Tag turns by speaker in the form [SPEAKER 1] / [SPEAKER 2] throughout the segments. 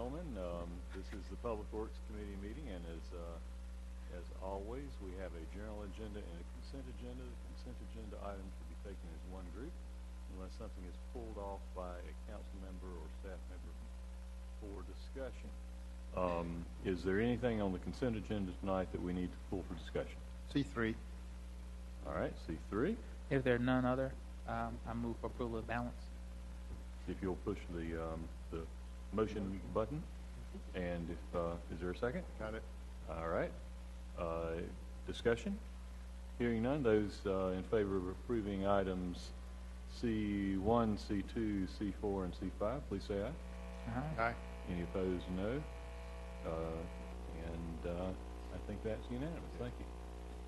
[SPEAKER 1] gentlemen, this is the Public Works Committee meeting, and as always, we have a general agenda and a consent agenda. The consent agenda items will be taken as one group unless something is pulled off by a council member or staff member for discussion. Is there anything on the consent agenda tonight that we need to pull for discussion?
[SPEAKER 2] C3.
[SPEAKER 1] All right, C3.
[SPEAKER 3] If there are none other, I move for approval of balance.
[SPEAKER 1] If you'll push the motion button, and if is there a second?
[SPEAKER 2] Got it.
[SPEAKER 1] All right. Discussion? Hearing none, those in favor of approving items C1, C2, C4, and C5, please say aye.
[SPEAKER 2] Aye.
[SPEAKER 1] Any opposed, no. I think that's unanimous. Thank you.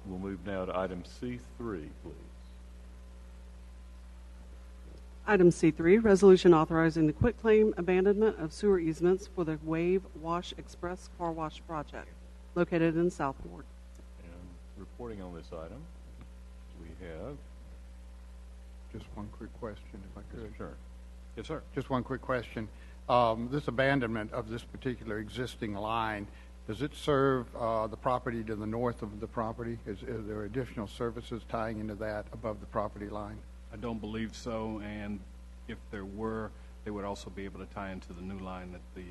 [SPEAKER 1] We'll move now to item C3, please.
[SPEAKER 4] Item C3, resolution authorizing the quitclaim abandonment of sewer easements for the Wave Wash Express Car Wash project located in South Ward.
[SPEAKER 1] And reporting on this item, we have...
[SPEAKER 2] Just one quick question, if I could.
[SPEAKER 1] Sure. Yes, sir.
[SPEAKER 2] Just one quick question. This abandonment of this particular existing line, does it serve the property to the north of the property? Is there additional services tying into that above the property line?
[SPEAKER 5] I don't believe so, and if there were, they would also be able to tie into the new line that the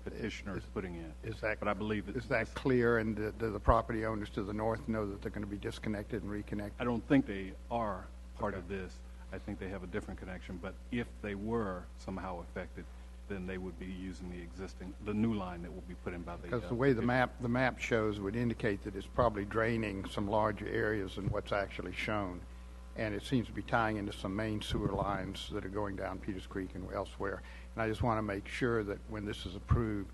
[SPEAKER 5] petitioner is putting in.
[SPEAKER 2] Is that,
[SPEAKER 5] but I believe
[SPEAKER 2] is that clear, and do the property owners to the north know that they're going to be disconnected and reconnected?
[SPEAKER 5] I don't think they are part of this. I think they have a different connection, but if they were somehow affected, then they would be using the new line that will be put in by the...
[SPEAKER 2] Because the way the map shows would indicate that it's probably draining some larger areas than what's actually shown. And it seems to be tying into some main sewer lines that are going down Peters Creek and elsewhere. And I just want to make sure that when this is approved,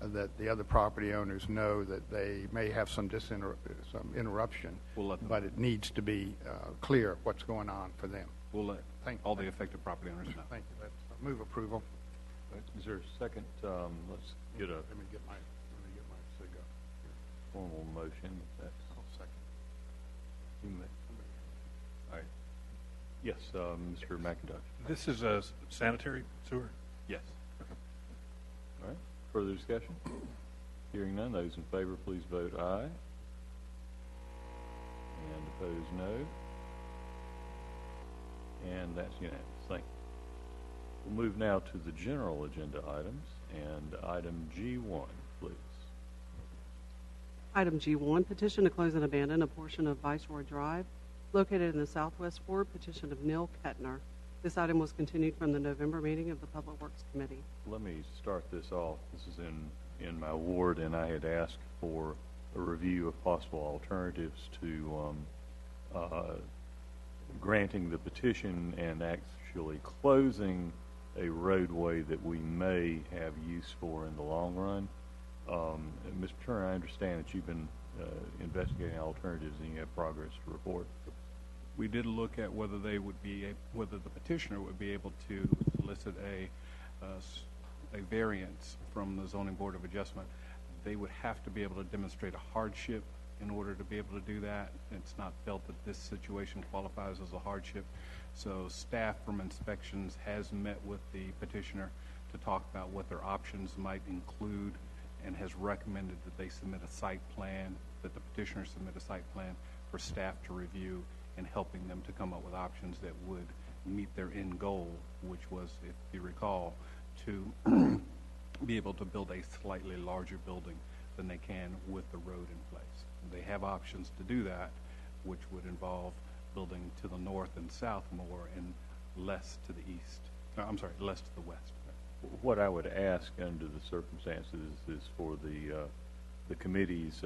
[SPEAKER 2] that the other property owners know that they may have some interruption, but it needs to be clear what's going on for them.
[SPEAKER 5] We'll let all the affected property owners know.
[SPEAKER 2] Thank you. Move approval.
[SPEAKER 1] Is there a second? Let's get a...
[SPEAKER 2] Let me get my cigar.
[SPEAKER 1] Formal motion. That's...
[SPEAKER 2] I'll second.
[SPEAKER 1] You may. All right. Yes, Mr. McIntosh.
[SPEAKER 6] This is a sanitary sewer?
[SPEAKER 1] Yes. All right. Further discussion? Hearing none, those in favor, please vote aye. And opposed, no. And that's unanimous. Thank you. We'll move now to the general agenda items, and item G1, please.
[SPEAKER 4] Item G1, petition to close and abandon a portion of Viceroy Drive located in the Southwest Ward, petition of Neil Kettner. This item was continued from the November meeting of the Public Works Committee.
[SPEAKER 1] Let me start this off. This is in my ward, and I had asked for a review of possible alternatives to granting the petition and actually closing a roadway that we may have use for in the long run. Mr. Turner, I understand that you've been investigating alternatives and you have progress to report.
[SPEAKER 5] We did look at whether whether the petitioner would be able to solicit a variance from the Zoning Board of Adjustment. They would have to be able to demonstrate a hardship in order to be able to do that. It's not felt that this situation qualifies as a hardship. So staff from inspections has met with the petitioner to talk about what their options might include and has recommended that they submit a site plan, that the petitioner submit a site plan for staff to review and helping them to come up with options that would meet their end goal, which was, if you recall, to be able to build a slightly larger building than they can with the road in place. They have options to do that, which would involve building to the north and south more and less to the east. Less to the west.
[SPEAKER 1] What I would ask under the circumstances is for the committee's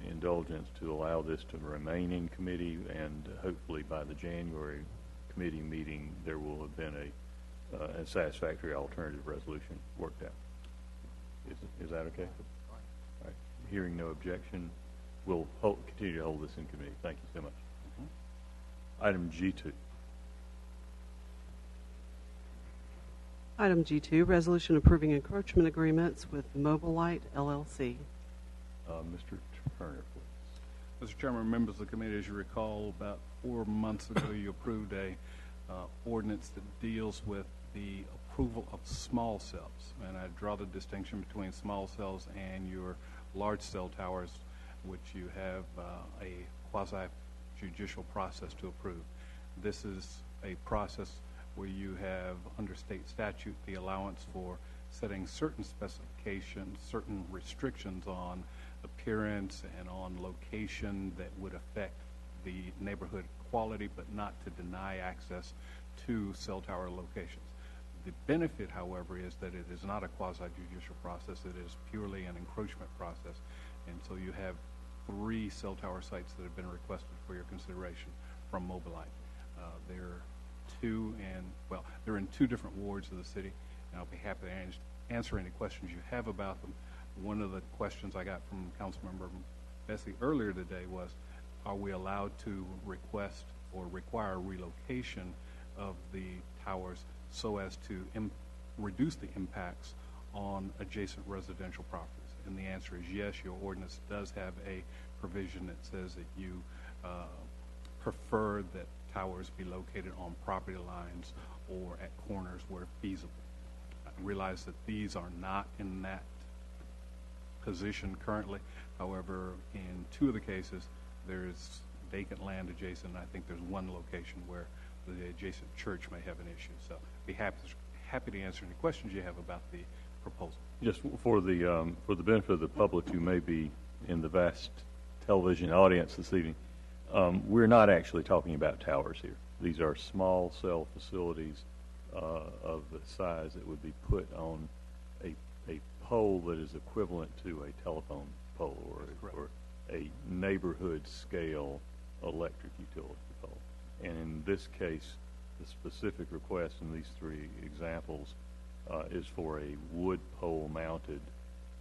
[SPEAKER 1] indulgence to allow this to remain in committee, and hopefully by the January committee meeting there will have been a satisfactory alternative resolution worked out. Is that okay? All right. Hearing no objection, we'll continue to hold this in committee. Thank you so much. Item G2.
[SPEAKER 4] Item G2, resolution approving encroachment agreements with Mobilite LLC.
[SPEAKER 1] Mr. Turner, please.
[SPEAKER 5] Mr. Chairman, members of the committee, as you recall, about 4 months ago you approved a ordinance that deals with the approval of small cells. And I draw the distinction between small cells and your large cell towers, which you have a quasi-judicial process to approve. This is a process where you have, under state statute, the allowance for setting certain specifications, certain restrictions on appearance and on location that would affect the neighborhood quality, but not to deny access to cell tower locations. The benefit, however, is that it is not a quasi-judicial process. It is purely an encroachment process. And so you have 3 cell tower sites that have been requested for your consideration from Mobilite. They're in 2 different wards of the city, and I'll be happy to answer any questions you have about them. One of the questions I got from Councilmember Bessie earlier today was, are we allowed to request or require relocation of the towers so as to reduce the impacts on adjacent residential properties? And the answer is yes. Your ordinance does have a provision that says that you prefer that towers be located on property lines or at corners where feasible. I realize that these are not in that position currently. However, in 2 of the cases, there's vacant land adjacent. I think there's 1 location where the adjacent church may have an issue. So be happy to answer any questions you have about the proposal.
[SPEAKER 1] Just for the benefit of the public who may be in the vast television audience this evening, we're not actually talking about towers here. These are small cell facilities of the size that would be put on a pole that is equivalent to a telephone pole or a neighborhood scale electric utility pole. And in this case, the specific request in these 3 examples is for a wood pole mounted.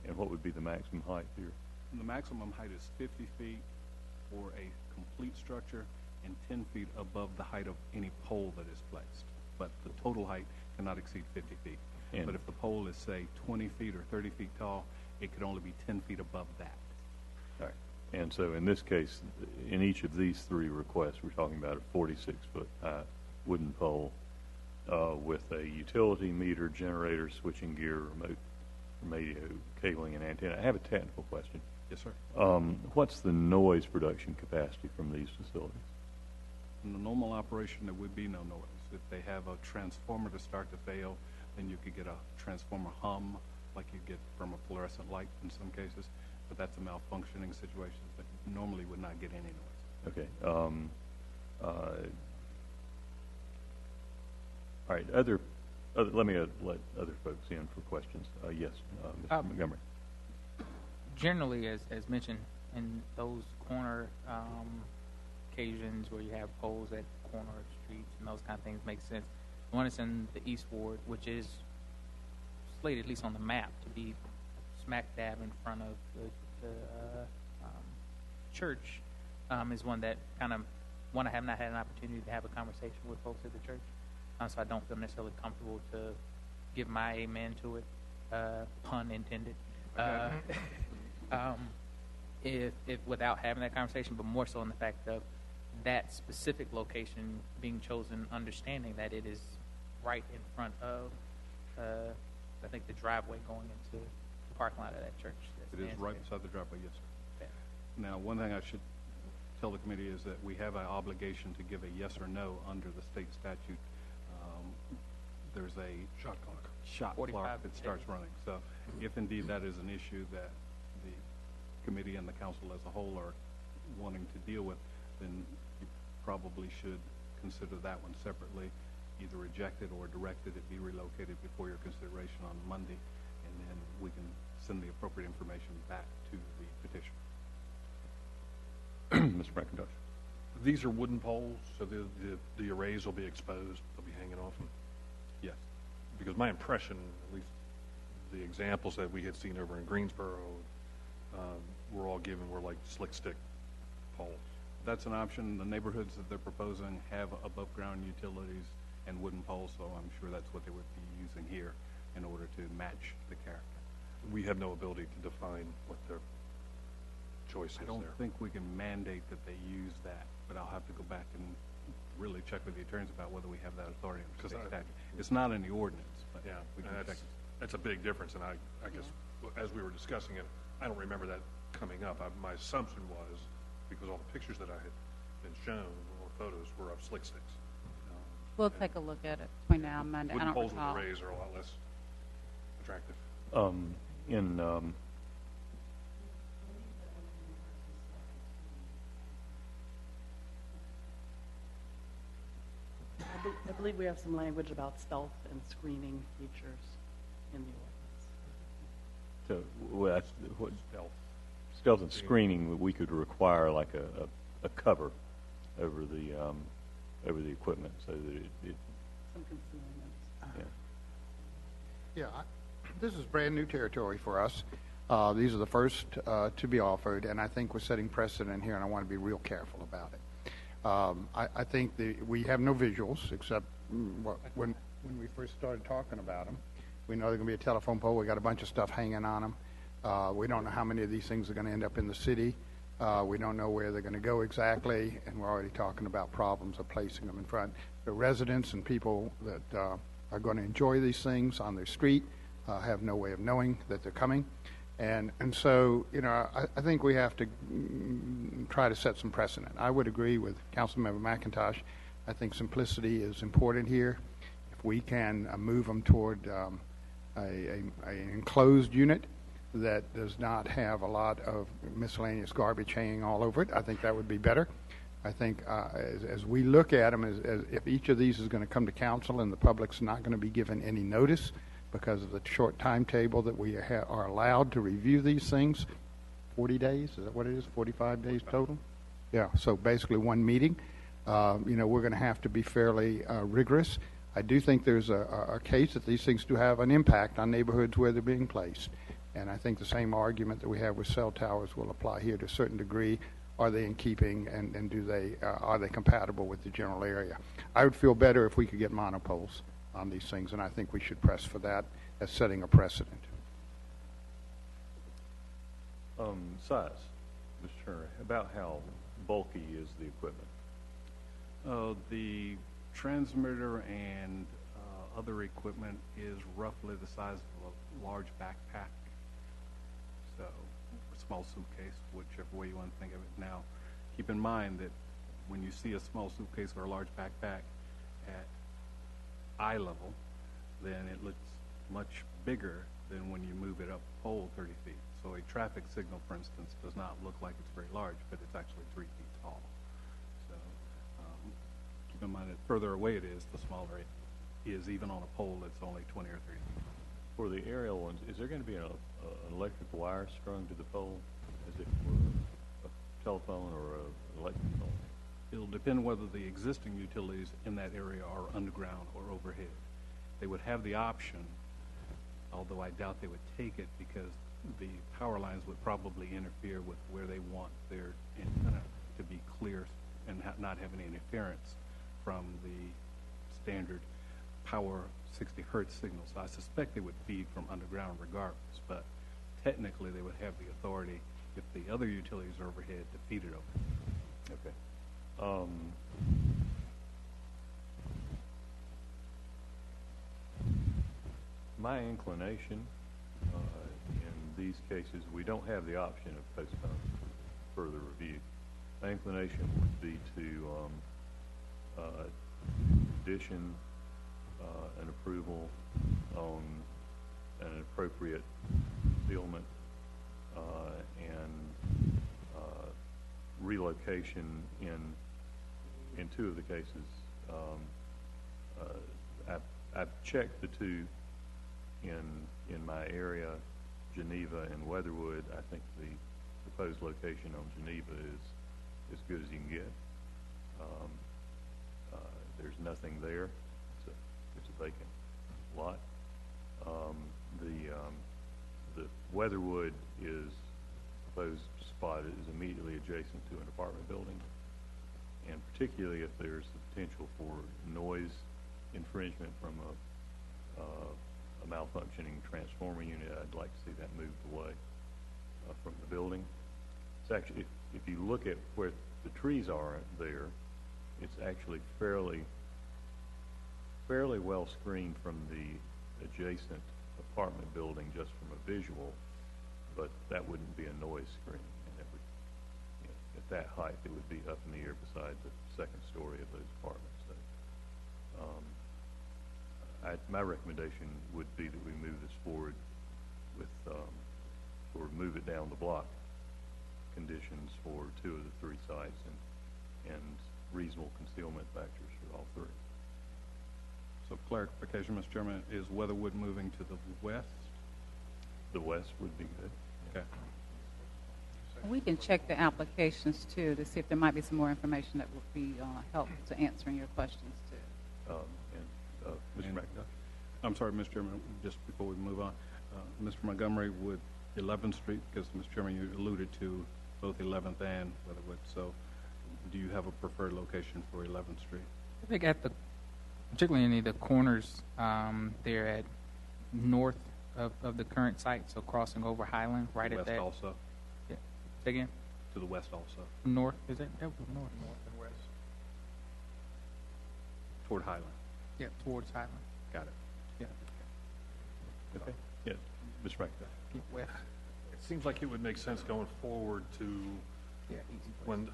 [SPEAKER 1] And what would be the maximum height here?
[SPEAKER 5] The maximum height is 50 feet for a complete structure and 10 feet above the height of any pole that is placed. But the total height cannot exceed 50 feet. But if the pole is, say, 20 feet or 30 feet tall, it could only be 10 feet above that.
[SPEAKER 1] All right. And so in this case, in each of these 3 requests, we're talking about a 46-foot high wooden pole with a utility meter, generator, switching gear, remote radio, cabling, and antenna. I have a technical question.
[SPEAKER 5] Yes, sir.
[SPEAKER 1] What's the noise production capacity from these facilities?
[SPEAKER 5] In the normal operation, there would be no noise. If they have a transformer to start to fail, then you could get a transformer hum like you get from a fluorescent light in some cases, but that's a malfunctioning situation, but normally would not get any noise.
[SPEAKER 1] Okay. All right. Let me let other folks in for questions. Yes, Mr. Montgomery.
[SPEAKER 3] Generally, as mentioned, in those corner occasions where you have poles at corner streets and those kind of things make sense. The one is in the East Ward, which is slated, at least on the map, to be smack dab in front of the church, is one that I have not had an opportunity to have a conversation with folks at the church, so I don't feel necessarily comfortable to give my amen to it, pun intended. If without having that conversation, but more so in the fact of that specific location being chosen, understanding that it is right in front of, I think, the driveway going into the parking lot of that church.
[SPEAKER 5] It is right beside the driveway, yes, sir. Yeah. Now, one thing I should tell the committee is that we have an obligation to give a yes or no under the state statute. There's a shot clock that starts running. So if indeed that is an issue that the committee and the council as a whole are wanting to deal with, then you probably should consider that one separately, either reject it or directed it be relocated before your consideration on Monday, and then we can send the appropriate information back to the petition.
[SPEAKER 1] Mr. McIntosh.
[SPEAKER 6] These are wooden poles, so the arrays will be exposed. They'll be hanging off them.
[SPEAKER 5] Yes.
[SPEAKER 6] Because my impression, at least the examples that we had seen over in Greensboro, were like slick stick poles.
[SPEAKER 5] That's an option. The neighborhoods that they're proposing have above ground utilities and wooden poles, so I'm sure that's what they would be using here in order to match the character.
[SPEAKER 6] We have no ability to define what their choice is
[SPEAKER 5] I don't
[SPEAKER 6] there.
[SPEAKER 5] think we can mandate that they use that, but I'll have to go back and really check with the attorneys about whether we have that authority under state statute. It's not in the ordinance, but
[SPEAKER 6] Yeah,
[SPEAKER 5] we can
[SPEAKER 6] and
[SPEAKER 5] check.
[SPEAKER 6] that's a big difference, and I guess, as we were discussing it, I don't remember that coming up. My assumption was, because all the pictures that I had been shown, or photos, were of slick sticks.
[SPEAKER 7] We'll take a look at it between now and Monday. I
[SPEAKER 6] Wooden
[SPEAKER 7] don't
[SPEAKER 6] poles with
[SPEAKER 7] recall.
[SPEAKER 6] arrays are a lot less attractive.
[SPEAKER 1] In
[SPEAKER 8] I believe we have some language about stealth and screening features in the ordinance.
[SPEAKER 1] so, well, that's what stealth and screening, we could require like a cover over the equipment so that it
[SPEAKER 8] Some concealment.
[SPEAKER 1] yeah.
[SPEAKER 2] This is brand new territory for us. These are the first to be offered, and I think we're setting precedent here, and I want to be real careful about it. I think we have no visuals except when we first started talking about them. We know there's going to be a telephone pole. We got a bunch of stuff hanging on them. We don't know how many of these things are going to end up in the city. We don't know where they're going to go exactly, and we're already talking about problems of placing them in front. The residents and people that are going to enjoy these things on their street have no way of knowing that they're coming. And so, you know, I think we have to try to set some precedent. I would agree with Councilmember McIntosh. I think simplicity is important here. If we can move them toward an enclosed unit that does not have a lot of miscellaneous garbage hanging all over it, I think that would be better. I think as we look at them, as if each of these is going to come to council and the public's not going to be given any notice because of the short timetable that we are allowed to review these things, 40 days, is that what it is, 45 days total? Yeah, so basically one meeting. You know, we're going to have to be fairly rigorous. I do think there's a case that these things do have an impact on neighborhoods where they're being placed. And I think the same argument that we have with cell towers will apply here to a certain degree. Are they in keeping, and are they compatible with the general area? I would feel better if we could get monopoles on these things, and I think we should press for that as setting a precedent.
[SPEAKER 1] Size, Mr. Turner, about how bulky is the equipment?
[SPEAKER 5] The transmitter and other equipment is roughly the size of a large backpack. So, a small suitcase, whichever way you want to think of it. Now, keep in mind that when you see a small suitcase or a large backpack at eye level, then it looks much bigger than when you move it up a pole 30 feet. So a traffic signal, for instance, does not look like it's very large, but it's actually 3 feet tall. So keep in mind that further away it is, the smaller it is, even on a pole that's only 20 or 30 feet.
[SPEAKER 1] For the aerial ones, is there going to be an electric wire strung to the pole as if it were a telephone or an electric phone?
[SPEAKER 5] It'll depend whether the existing utilities in that area are underground or overhead. They would have the option, although I doubt they would take it because the power lines would probably interfere with where they want their antenna to be clear and not have any interference from the standard power 60 hertz signal. So I suspect they would feed from underground regardless, but technically they would have the authority, if the other utilities are overhead, to feed it over.
[SPEAKER 1] Okay. My inclination in these cases, we don't have the option of postponing further review. My inclination would be to condition an approval on an appropriate concealment and relocation in two of the cases. I've checked the two in my area, Geneva and Weatherwood. I think the proposed location on Geneva is as good as you can get. There's nothing there. It's a vacant lot. The Weatherwood proposed spot is immediately adjacent to an apartment building, and particularly if there's the potential for noise infringement from a malfunctioning transformer unit, I'd like to see that moved away from the building. It's actually, if you look at where the trees are there, it's actually fairly well screened from the adjacent apartment building just from a visual, but that wouldn't be a noise screen. And it would, you know, at that height, it would be up in the air beside the second story of those apartments. So, my recommendation would be that we move this forward with, or move it down the block conditions for 2 of the 3 sites and reasonable concealment factors for all 3.
[SPEAKER 5] So clarification, Mr. Chairman, is Weatherwood moving to the west?
[SPEAKER 1] The west would be good.
[SPEAKER 5] Okay.
[SPEAKER 7] We can check the applications too to see if there might be some more information that would be helpful to answering your questions too.
[SPEAKER 1] Mr.
[SPEAKER 5] And-
[SPEAKER 1] McDuff?
[SPEAKER 5] I'm sorry, Mr. Chairman, just before we move on, Mr. Montgomery, would 11th Street, because Mr. Chairman, you alluded to both 11th and Weatherwood, so do you have a preferred location for 11th Street?
[SPEAKER 3] I think at the, particularly any of the corners there at north of the current site, so crossing over Highland, right
[SPEAKER 5] To the
[SPEAKER 3] at
[SPEAKER 5] west
[SPEAKER 3] that.
[SPEAKER 5] also?
[SPEAKER 3] Yeah. Say again?
[SPEAKER 5] To the west also?
[SPEAKER 3] North, is that was north?
[SPEAKER 5] and west. Toward Highland?
[SPEAKER 3] Yeah, towards Highland.
[SPEAKER 5] Got it.
[SPEAKER 3] Yeah.
[SPEAKER 1] Okay. Yes, Mr. McDuff?
[SPEAKER 3] Keep west.
[SPEAKER 6] It seems like it would make sense going forward to,
[SPEAKER 3] Yeah, easy place.
[SPEAKER 6] when,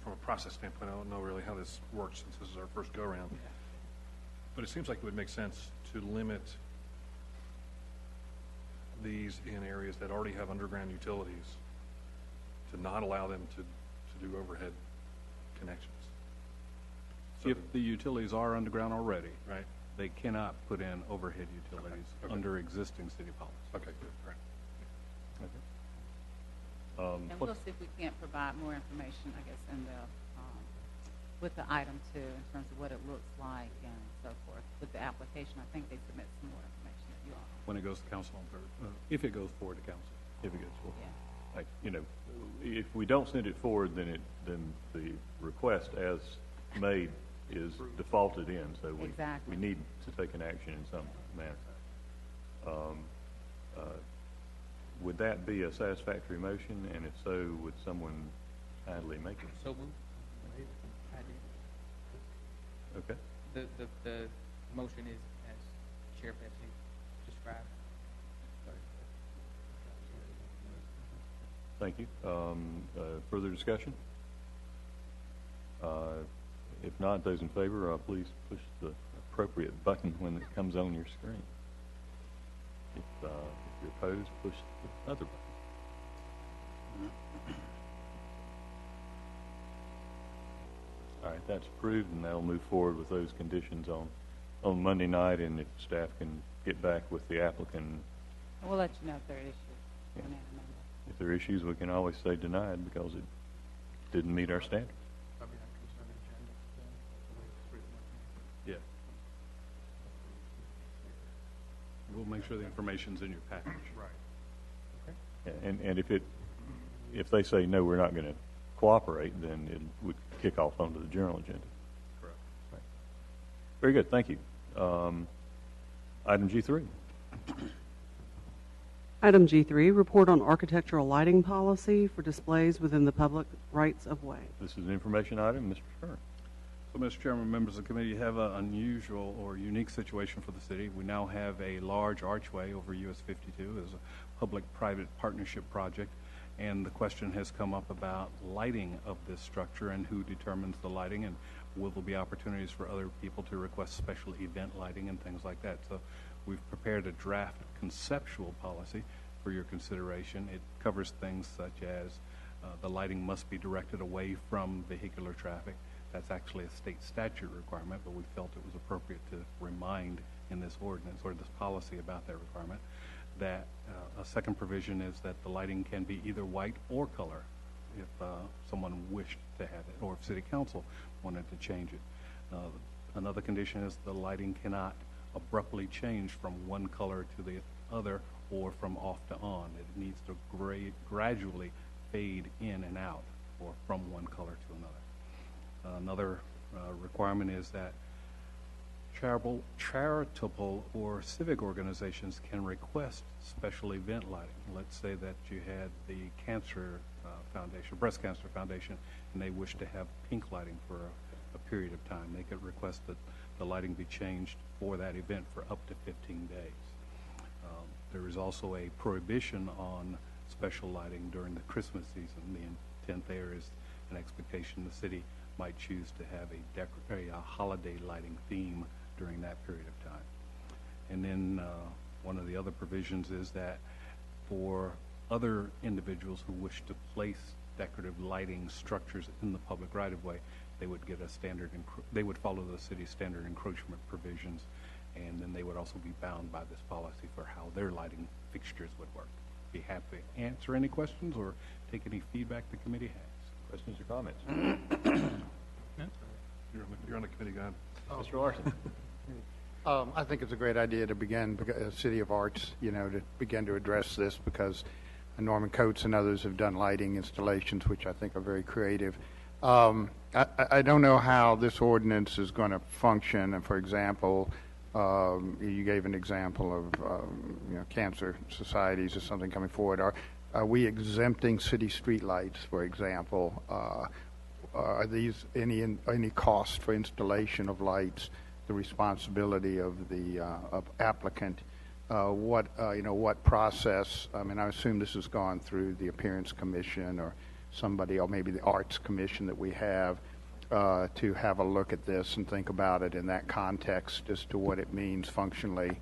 [SPEAKER 6] from a process standpoint, I don't know really how this works since this is our first go-around. But it seems like it would make sense to limit these in areas that already have underground utilities, to not allow them to do overhead connections. So
[SPEAKER 5] If the utilities are underground already,
[SPEAKER 6] right?
[SPEAKER 5] they cannot put in overhead utilities
[SPEAKER 6] Okay.
[SPEAKER 5] under existing city policy.
[SPEAKER 6] Okay, good, all right.
[SPEAKER 7] And we'll see if we can't provide more information, I guess, in the, with the item too, in terms of what it looks like and so forth. With the application, I think they submit some more information that you all.
[SPEAKER 5] When it goes to council on third, if it goes forward to council.
[SPEAKER 1] If it gets full.
[SPEAKER 7] Yeah.
[SPEAKER 1] Like, you know, if we don't send it forward, then the request as made is defaulted in, so
[SPEAKER 7] Exactly.
[SPEAKER 1] we need to take an action in some manner. Would that be a satisfactory motion, and if so, would someone kindly make it?
[SPEAKER 3] So moved. I did.
[SPEAKER 1] Okay.
[SPEAKER 3] The motion is as Chair Pepsi described.
[SPEAKER 1] Thank you. Further discussion? If not, those in favor, please push the appropriate button when it comes on your screen. If you're opposed, push the other button. All right, that's approved, and that'll move forward with those conditions on Monday night, and if staff can get back with the applicant.
[SPEAKER 7] We'll let you know if there are issues.
[SPEAKER 1] Yeah.
[SPEAKER 7] on that Monday.
[SPEAKER 1] If there are issues, we can always say denied because it didn't meet our standard.
[SPEAKER 5] Yeah. We'll make sure the information's in your package. Right.
[SPEAKER 1] Yeah, and if they say, no, we're not going to cooperate, then it would kick off onto the general agenda.
[SPEAKER 5] Correct.
[SPEAKER 1] Right. Very good, thank you. Item G3.
[SPEAKER 4] Item G3, report on architectural lighting policy for displays within the public rights of way.
[SPEAKER 1] This is an information item. Mr. Stern.
[SPEAKER 5] So, Mr. Chairman, members of the committee, you have an unusual or unique situation for the city. We now have a large archway over US 52 as a public-private partnership project, and the question has come up about lighting of this structure and who determines the lighting, and will there be opportunities for other people to request special event lighting and things like that. So we've prepared a draft conceptual policy for your consideration. It covers things such as the lighting must be directed away from vehicular traffic. That's actually a state statute requirement, but we felt it was appropriate to remind in this ordinance or this policy about that requirement. That a second provision is that the lighting can be either white or color if someone wished to have it, or if City Council wanted to change it. Another condition is the lighting cannot abruptly change from one color to the other or from off to on. It needs to gradually fade in and out, or from one color to another. Another requirement is that charitable or civic organizations can request special event lighting. Let's say that you had the Cancer Foundation, Breast Cancer Foundation, and they wish to have pink lighting for a period of time. They could request that the lighting be changed for that event for up to 15 days. There is also a prohibition on special lighting during the Christmas season. The intent there is an expectation the city might choose to have a holiday lighting theme during that period of time. And then one of the other provisions is that for other individuals who wish to place decorative lighting structures in the public right-of-way, they would get a standard, they would follow the city's standard encroachment provisions, and then they would also be bound by this policy for how their lighting fixtures would work. Be happy to answer any questions or take any feedback the committee has.
[SPEAKER 1] Questions or comments?
[SPEAKER 6] You're on the committee, go ahead.
[SPEAKER 1] Mr. Larson?
[SPEAKER 2] I think it's a great idea to begin, City of Arts, to begin to address this, because Norman Coates and others have done lighting installations, which I think are very creative. I don't know how this ordinance is going to function. And for example, you gave an example of cancer societies or something coming forward. Are we exempting city streetlights, for example? Are these any cost for installation of lights the responsibility of the applicant? What process? I mean, I assume this has gone through the Appearance Commission or somebody, or maybe the Arts Commission that we have, to have a look at this and think about it in that context as to what it means functionally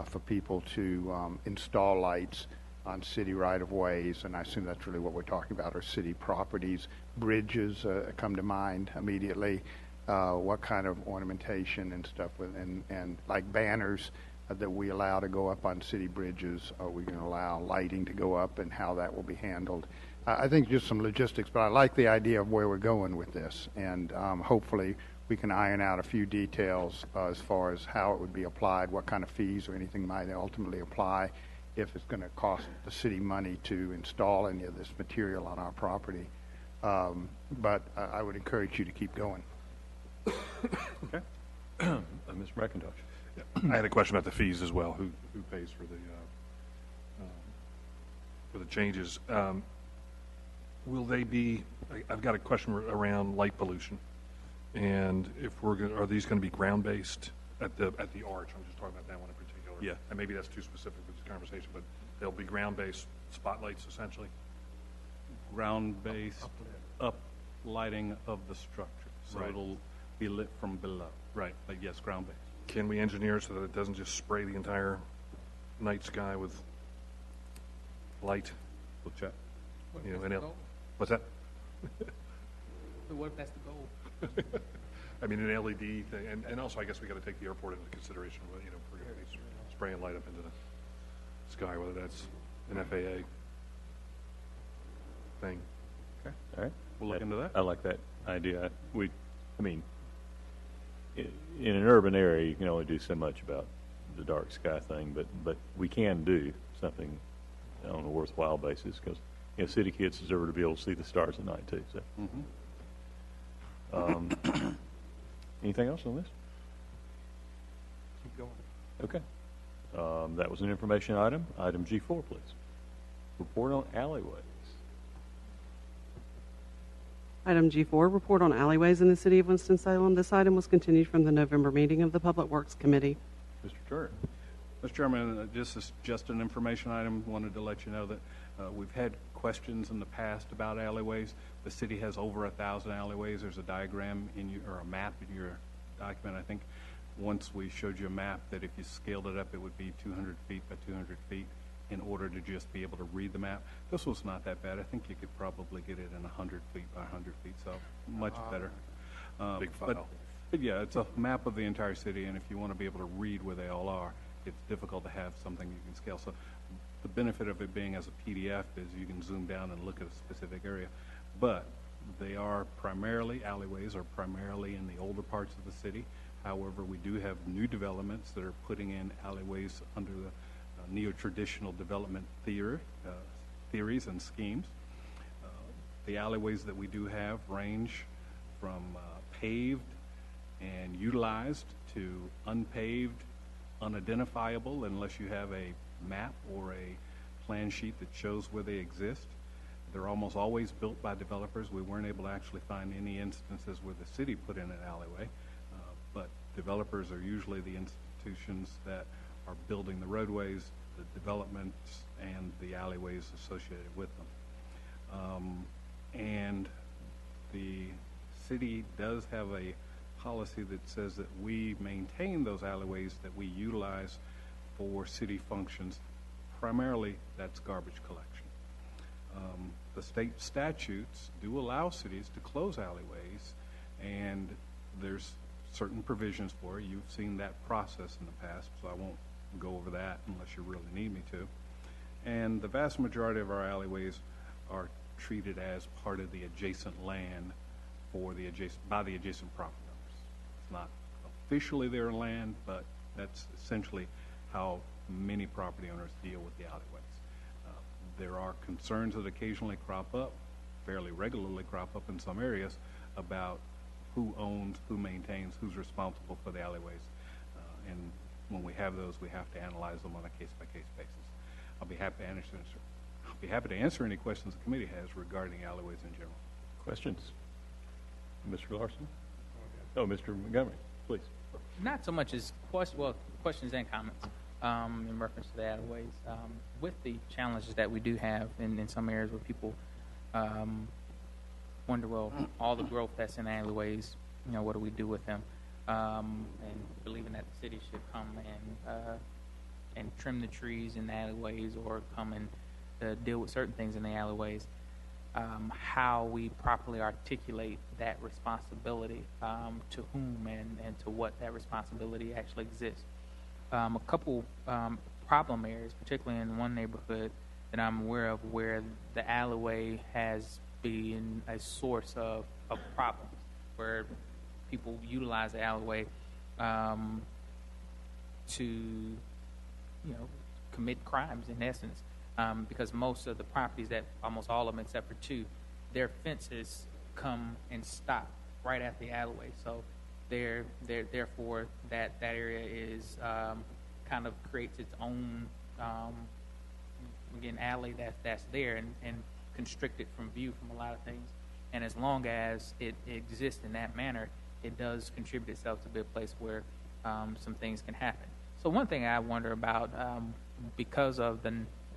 [SPEAKER 2] for people to install lights on city right-of-ways. And I assume that's really what we're talking about, or city properties. Bridges come to mind immediately. What kind of ornamentation and stuff, and like banners that we allow to go up on city bridges. Are we going to allow lighting to go up, and how that will be handled? I think just some logistics, but I like the idea of where we're going with this, and hopefully we can iron out a few details as far as how it would be applied, what kind of fees or anything might ultimately apply, if it's going to cost the city money to install any of this material on our property. But I would encourage you to keep going.
[SPEAKER 1] Okay. Ms. McIntosh.
[SPEAKER 6] I had a question about the fees as well. Who pays for the changes? Will they be? I've got a question around light pollution, and if are these going to be ground based at the arch? I'm just talking about that one in particular.
[SPEAKER 1] Yeah.
[SPEAKER 6] And maybe that's too specific for this conversation, but they'll be ground based spotlights essentially.
[SPEAKER 5] Ground-based up lighting of the structure, so
[SPEAKER 6] Right.
[SPEAKER 5] it'll be lit from below.
[SPEAKER 6] Right.
[SPEAKER 5] But yes, ground-based.
[SPEAKER 6] Can we engineer so that it doesn't just spray the entire night sky with light?
[SPEAKER 5] We'll check.
[SPEAKER 6] What's that?
[SPEAKER 3] What if that's the goal?
[SPEAKER 6] I mean, an LED thing, and also I guess we got to take the airport into consideration. If we're going to be spraying light up into the sky, whether that's an FAA thing.
[SPEAKER 1] Okay. All right.
[SPEAKER 5] We'll look into that.
[SPEAKER 1] I like that idea. I mean, in an urban area, you can only do so much about the dark sky thing, but we can do something on a worthwhile basis, because city kids deserve to be able to see the stars at night too. So, anything else on this?
[SPEAKER 5] Keep going.
[SPEAKER 1] Okay. That was an information item. Item G4, please. Report on alleyways.
[SPEAKER 4] Item G4, report on alleyways in the city of Winston-Salem. This item was continued from the November meeting of the Public Works Committee.
[SPEAKER 1] Mr. Turner.
[SPEAKER 5] Mr. Chairman, this is just an information item. Wanted to let you know that we've had questions in the past about alleyways. The city has over 1,000 alleyways. There's a diagram or a map in your document. I think once we showed you a map that if you scaled it up, it would be 200 feet by 200 feet in order to just be able to read the map. This was not that bad. I think you could probably get it in 100 feet by 100 feet, so much better.
[SPEAKER 6] Big file.
[SPEAKER 5] But yeah, it's a map of the entire city, and if you want to be able to read where they all are, it's difficult to have something you can scale. So the benefit of it being as a PDF is you can zoom down and look at a specific area. But they are primarily, alleyways are primarily in the older parts of the city. However, we do have new developments that are putting in alleyways under the neo-traditional development theories and schemes. The alleyways that we do have range from paved and utilized to unpaved, unidentifiable unless you have a map or a plan sheet that shows where they exist. They're almost always built by developers. We weren't able to actually find any instances where the city put in an alleyway, but developers are usually the institutions that are building the roadways, the developments, and the alleyways associated with them. And the city does have a policy that says that we maintain those alleyways that we utilize for city functions. Primarily, that's garbage collection. The state statutes do allow cities to close alleyways, and there's certain provisions for it. You've seen that process in the past, so I won't go over that unless you really need me to. And the vast majority of our alleyways are treated as part of the adjacent land by the adjacent property owners. It's not officially their land, but that's essentially how many property owners deal with the alleyways. There are concerns that occasionally crop up, fairly regularly crop up in some areas, about who owns, who maintains, who's responsible for the alleyways. And when we have those, we have to analyze them on a case-by-case basis. I'll be happy to answer any questions the committee has regarding alleyways in general.
[SPEAKER 1] Questions? Mr. Larson? Oh, Mr. Montgomery, please.
[SPEAKER 3] Not so much as questions and comments in reference to the alleyways. With the challenges that we do have in some areas where people wonder, well, all the growth that's in alleyways, what do we do with them? And believing that the city should come and trim the trees in the alleyways or come and deal with certain things in the alleyways. How we properly articulate that responsibility to whom and to what that responsibility actually exists. A couple problem areas, particularly in one neighborhood that I'm aware of, where the alleyway has been a source of problems, where people utilize the alleyway to commit crimes in essence. Because most of the properties, that almost all of them except for two, their fences come and stop right at the alleyway. So therefore that area is kind of creates its own again alley that's there and constricted from view from a lot of things. And as long as it exists in that manner, it does contribute itself to be a place where some things can happen. So one thing I wonder about, because of the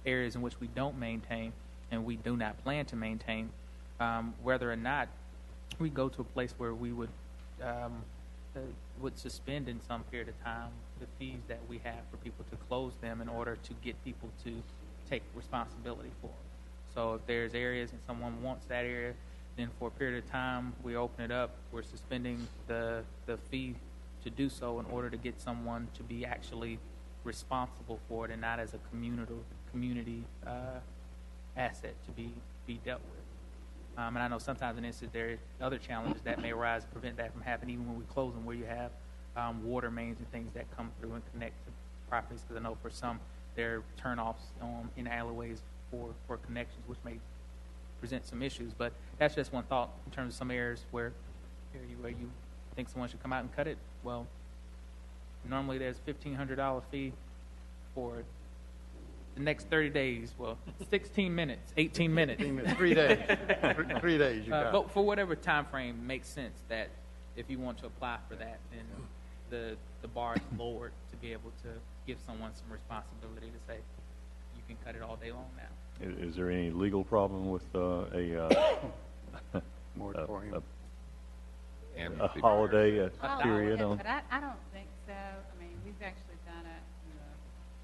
[SPEAKER 3] areas in which we don't maintain and we do not plan to maintain, whether or not we go to a place where we would suspend in some period of time the fees that we have for people to close them in order to get people to take responsibility for it. So if there's areas and someone wants that area, then for a period of time we open it up, we're suspending the fee to do so in order to get someone to be actually responsible for it and not as a community asset to be dealt with. And I know sometimes in instances there are other challenges that may arise to prevent that from happening, even when we close them, where you have water mains and things that come through and connect to properties. Because I know for some, there are turnoffs in alleyways for connections, which may present some issues. But that's just one thought in terms of some areas where you think someone should come out and cut it. Well, normally there's $1,500 fee for the next 30 days. Well, 16 minutes, 18 minutes.
[SPEAKER 2] 3 days. 3 days, you got it.
[SPEAKER 3] But for whatever time frame makes sense, that if you want to apply for that, then the bar is lowered to be able to give someone some responsibility to say, you can cut it all day long now.
[SPEAKER 1] Is there any legal problem with
[SPEAKER 2] Moratorium.
[SPEAKER 1] a holiday period on?
[SPEAKER 7] But I don't think so. I mean, we've actually done it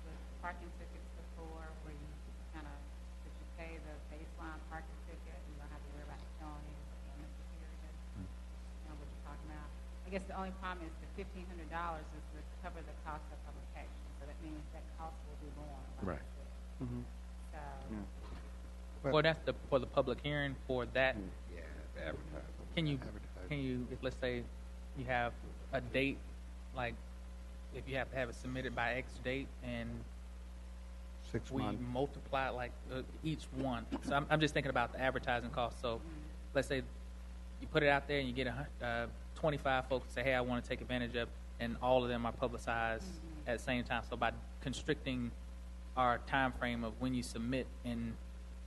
[SPEAKER 7] with parking tickets before, where you kind of, if you pay the baseline parking ticket, you don't have to worry about the penalties at the end of the period. You know what you're talking about. I guess the only problem is the $1,500 is to cover the cost of publication. So that means that cost will be more. Like
[SPEAKER 1] Right.
[SPEAKER 2] Mhm.
[SPEAKER 7] So,
[SPEAKER 3] Well, that's for the public hearing for that.
[SPEAKER 9] Yeah, the advertising.
[SPEAKER 3] Can you, if let's say you have a date, like if you have to have it submitted by X date, and
[SPEAKER 2] 6
[SPEAKER 3] we
[SPEAKER 2] months.
[SPEAKER 3] multiply like each one. So I'm just thinking about the advertising cost. So let's say you put it out there and you get 25 folks say, hey, I want to take advantage of, and all of them are publicized at the same time. So by constricting our time frame of when you submit and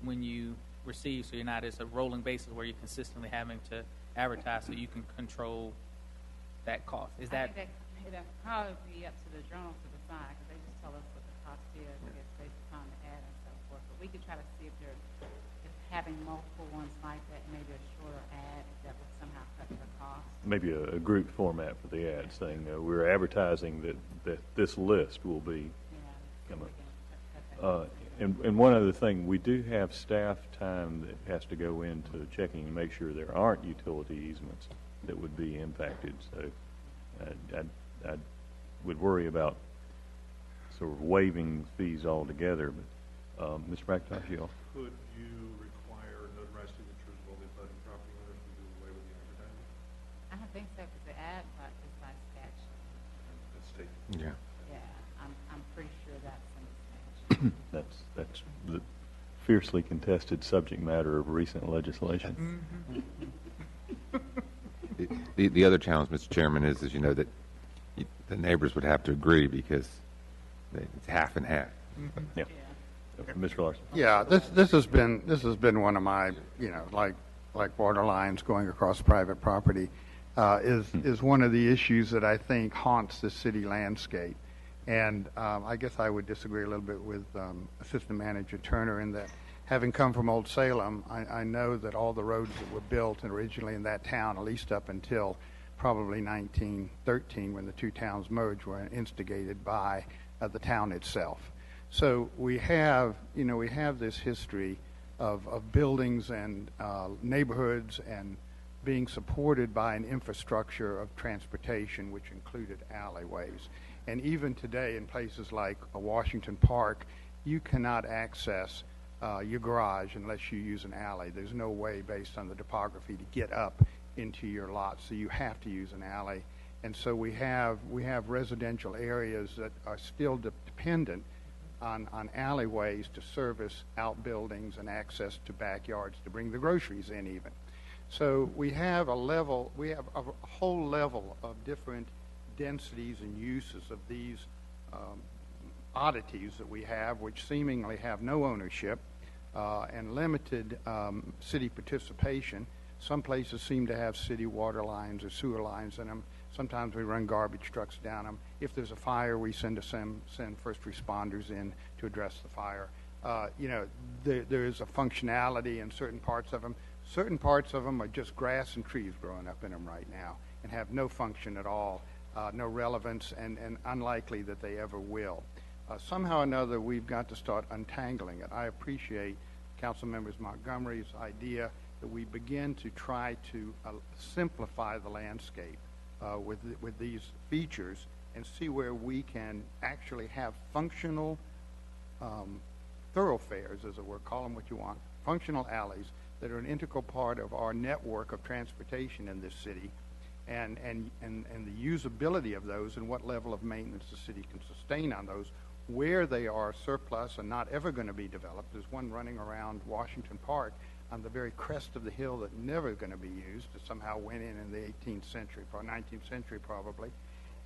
[SPEAKER 3] when you receive, so you're not, it's a rolling basis where you're consistently having to advertise, so you can control that cost. Is that
[SPEAKER 7] It'll probably be up to the journal to decide, because they just tell us what the cost is, I guess, based upon the ad and so forth. But we could try to see if having multiple ones like that, maybe a shorter ad, if that would somehow cut the cost.
[SPEAKER 1] Maybe a group format for the ad saying, we're advertising that this list will be
[SPEAKER 7] Yeah.
[SPEAKER 1] come up.
[SPEAKER 7] Cut that.
[SPEAKER 1] And one other thing, we do have staff time that has to go into checking and make sure there aren't utility easements that would be impacted. So I would worry about sort of waiving fees altogether. But Mr. McIntosh, you all?
[SPEAKER 6] Could you require notarized signatures of all the abutting property owners to do away with the advertising?
[SPEAKER 7] I don't think so, because the ad is by statute.
[SPEAKER 6] That's state.
[SPEAKER 9] Yeah.
[SPEAKER 7] Yeah, I'm pretty sure that's in the statute.
[SPEAKER 1] That's the fiercely contested subject matter of recent legislation.
[SPEAKER 9] The other challenge, Mr. Chairman, is you know that the neighbors would have to agree because it's half and half.
[SPEAKER 1] Yeah. Mr. Larson?
[SPEAKER 2] Yeah, this has been one of my, like water lines going across private property, is one of the issues that I think haunts the city landscape. And I guess I would disagree a little bit with Assistant Manager Turner in that, having come from Old Salem, I know that all the roads that were built originally in that town, at least up until probably 1913 when the two towns merged, were instigated by the town itself. So we have this history of buildings and neighborhoods and being supported by an infrastructure of transportation, which included alleyways. And even today in places like Washington Park, you cannot access your garage unless you use an alley. There's no way based on the topography to get up into your lot, so you have to use an alley. And so we have residential areas that are still dependent on alleyways to service outbuildings and access to backyards to bring the groceries in even. So we have a whole level of different densities and uses of these oddities that we have, which seemingly have no ownership and limited city participation. Some places seem to have city water lines or sewer lines in them. Sometimes we run garbage trucks down them. If there's a fire, we send first responders in to address the fire. There is a functionality in certain parts of them. Certain parts of them are just grass and trees growing up in them right now and have no function at all, no relevance, and unlikely that they ever will. Somehow or another, we've got to start untangling it. I appreciate Councilmember Montgomery's idea that we begin to try to simplify the landscape with these features and see where we can actually have functional thoroughfares, as it were, call them what you want, functional alleys that are an integral part of our network of transportation in this city, and the usability of those and what level of maintenance the city can sustain on those, where they are surplus and not ever going to be developed. There's one running around Washington Park on the very crest of the hill that never going to be used. It somehow went in the 18th century, or 19th century probably,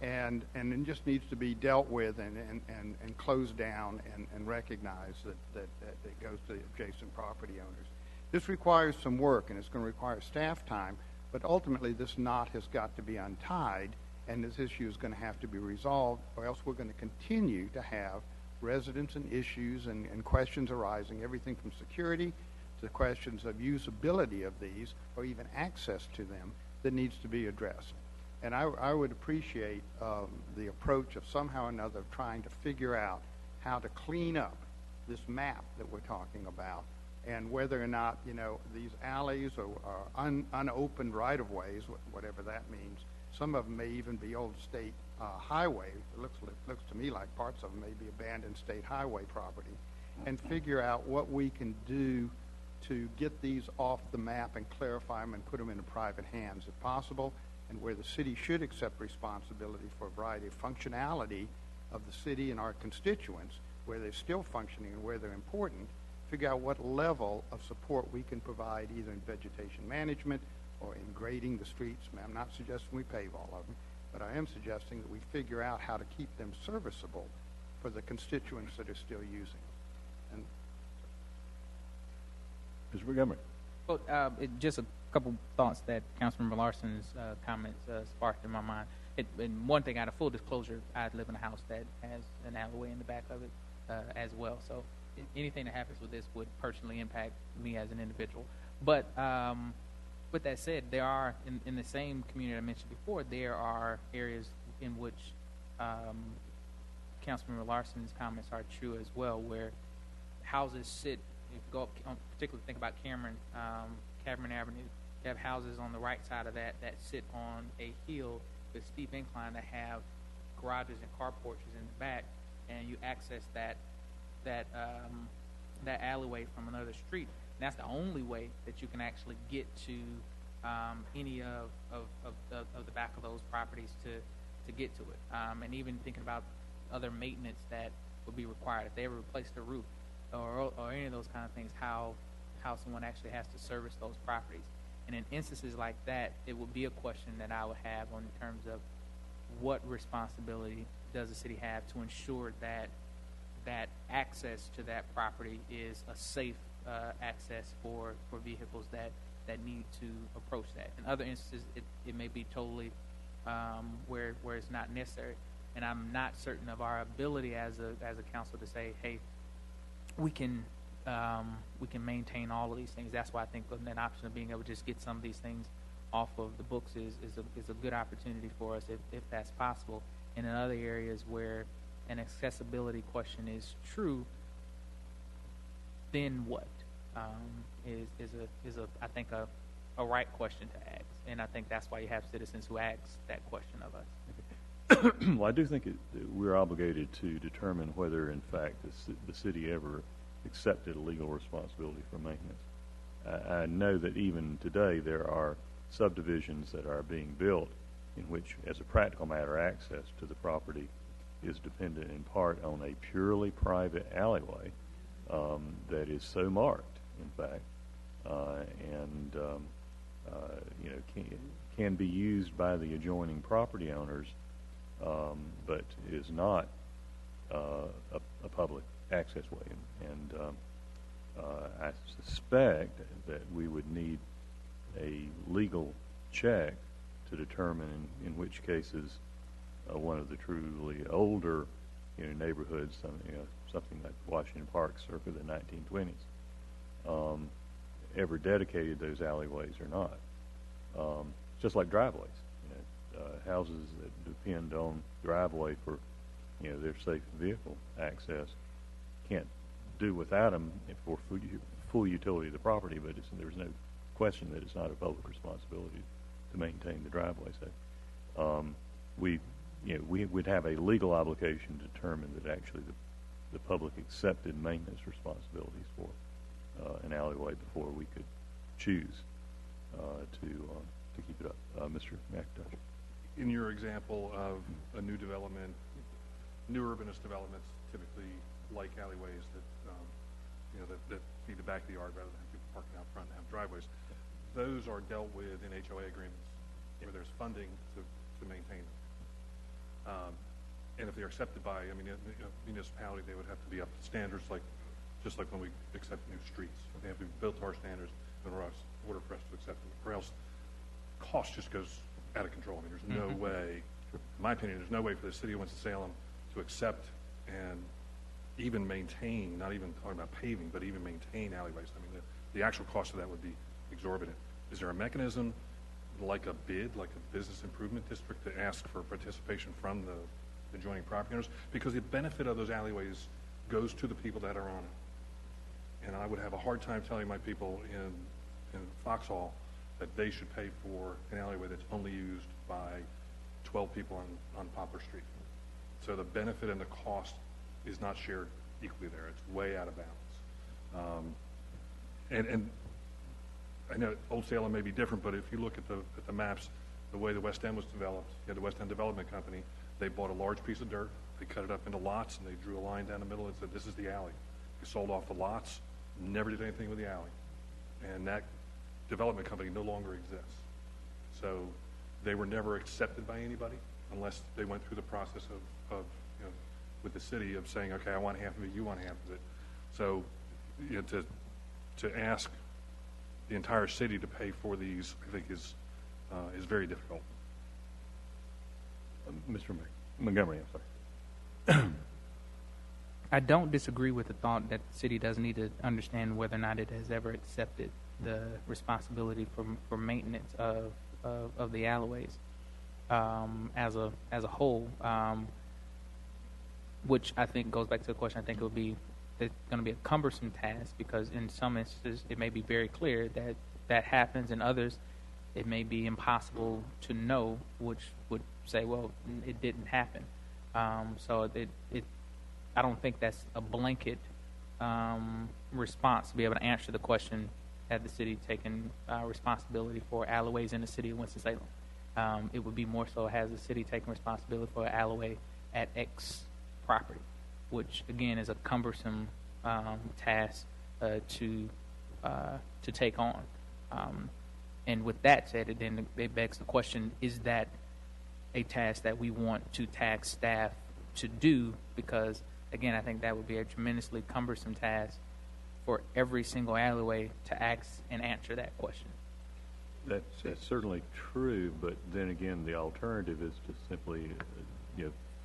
[SPEAKER 2] and it just needs to be dealt with and closed down and recognized that it goes to the adjacent property owners. This requires some work, and it's going to require staff time, but ultimately this knot has got to be untied, and this issue is going to have to be resolved, or else we're going to continue to have residents and issues and questions arising, everything from security to questions of usability of these, or even access to them, that needs to be addressed. And I would appreciate the approach of somehow or another of trying to figure out how to clean up this map that we're talking about, and whether or not, these alleys are unopened right-of-ways, whatever that means. Some of them may even be old state highway. It looks to me like parts of them may be abandoned state highway property, and figure out what we can do to get these off the map and clarify them and put them into private hands if possible, and where the city should accept responsibility for a variety of functionality of the city and our constituents, where they're still functioning and where they're important, figure out what level of support we can provide either in vegetation management or in grading the streets. I'm not suggesting we pave all of them, but I am suggesting that we figure out how to keep them serviceable for the constituents that are still using them. And
[SPEAKER 1] Mr. Montgomery?
[SPEAKER 3] Well, just a couple thoughts that Councilmember Larson's comments sparked in my mind. And one thing, out of full disclosure, I live in a house that has an alleyway in the back of it as well. So anything that happens with this would personally impact me as an individual. But with that said, there are, in the same community I mentioned before, there are areas in which Councilmember Larson's comments are true as well, where houses sit, if you go up, particularly think about Cameron Avenue, you have houses on the right side of that sit on a hill with steep incline that have garages and car porches in the back, and you access that alleyway from another street. And that's the only way that you can actually get to any of the back of those properties to get to it. And even thinking about other maintenance that would be required if they ever replace the roof or any of those kind of things, how someone actually has to service those properties. And in instances like that, it would be a question that I would have on terms of what responsibility does the city have to ensure that access to that property is a safe access for vehicles that need to approach that. In other instances, it may be totally where it's not necessary. And I'm not certain of our ability as a council to say, hey, we can maintain all of these things. That's why I think an option of being able to just get some of these things off of the books is a good opportunity for us if that's possible. And in other areas where an accessibility question is true, then what? Is I think a right question to ask, and I think that's why you have citizens who ask that question of us.
[SPEAKER 1] Well, I do think we're obligated to determine whether, in fact, the city ever accepted a legal responsibility for maintenance. I know that even today there are subdivisions that are being built in which, as a practical matter, access to the property is dependent in part on a purely private alleyway that is so marked, in fact, and can be used by the adjoining property owners, but is not a public access way. And I suspect that we would need a legal check to determine in which cases one of the truly older neighborhoods, something like Washington Park circa the 1920s, ever dedicated those alleyways or not. Just like driveways. Houses that depend on driveway for their safe vehicle access can't do without them for full utility of the property, but there's no question that it's not a public responsibility to maintain the driveway. So we would have a legal obligation to determine that actually the public accepted maintenance responsibilities for an alleyway before we could choose to keep it up. Mr. McIntosh.
[SPEAKER 6] In your example of a new development, new urbanist developments typically like alleyways that feed the back of the yard rather than people parking out front and have driveways. Those are dealt with in HOA agreements where there's funding to maintain them. And if they're accepted by a municipality, they would have to be up to standards, just like when we accept new streets. They have to be built to our standards in order for us to accept them, or else cost just goes out of control. There's no way, in my opinion, there's no way for the city of Winston-Salem to accept and even maintain, not even talking about paving, but even maintain alleyways. The actual cost of that would be exorbitant. Is there a mechanism like a bid, like a business improvement district, to ask for participation from the adjoining property owners? Because the benefit of those alleyways goes to the people that are on it. And I would have a hard time telling my people in Foxhall that they should pay for an alleyway that's only used by 12 people on Poplar Street. So the benefit and the cost is not shared equally there. It's way out of balance. And I know Old Salem may be different, but if you look at the maps, the way the West End was developed, you had the West End Development Company. They bought a large piece of dirt, they cut it up into lots, and they drew a line down the middle and said, this is the alley. They sold off the lots, never did anything with the alley. And that development company no longer exists. So they were never accepted by anybody unless they went through the process of with the city of saying, okay, I want half of it, you want half of it. So to ask the entire city to pay for these, I think is very difficult.
[SPEAKER 1] Mr. Montgomery, I'm sorry.
[SPEAKER 3] I don't disagree with the thought that the city does need to understand whether or not it has ever accepted the responsibility for maintenance of the alleyways as a whole, which I think goes back to the question. I think it would be it's going to be a cumbersome task because in some instances it may be very clear that that happens, and others it may be impossible to know, which would say, well, it didn't happen. So I don't think that's a blanket response to be able to answer the question, had the city taken responsibility for alleyways in the city of Winston-Salem? It would be more so, has the city taken responsibility for an alleyway at X property, which again is a cumbersome task to take on. And with that said, it begs the question, is that a task that we want to tax staff to do? Because again, I think that would be a tremendously cumbersome task for every single alleyway to ask and answer that question.
[SPEAKER 1] That's certainly true, but then again, the alternative is to simply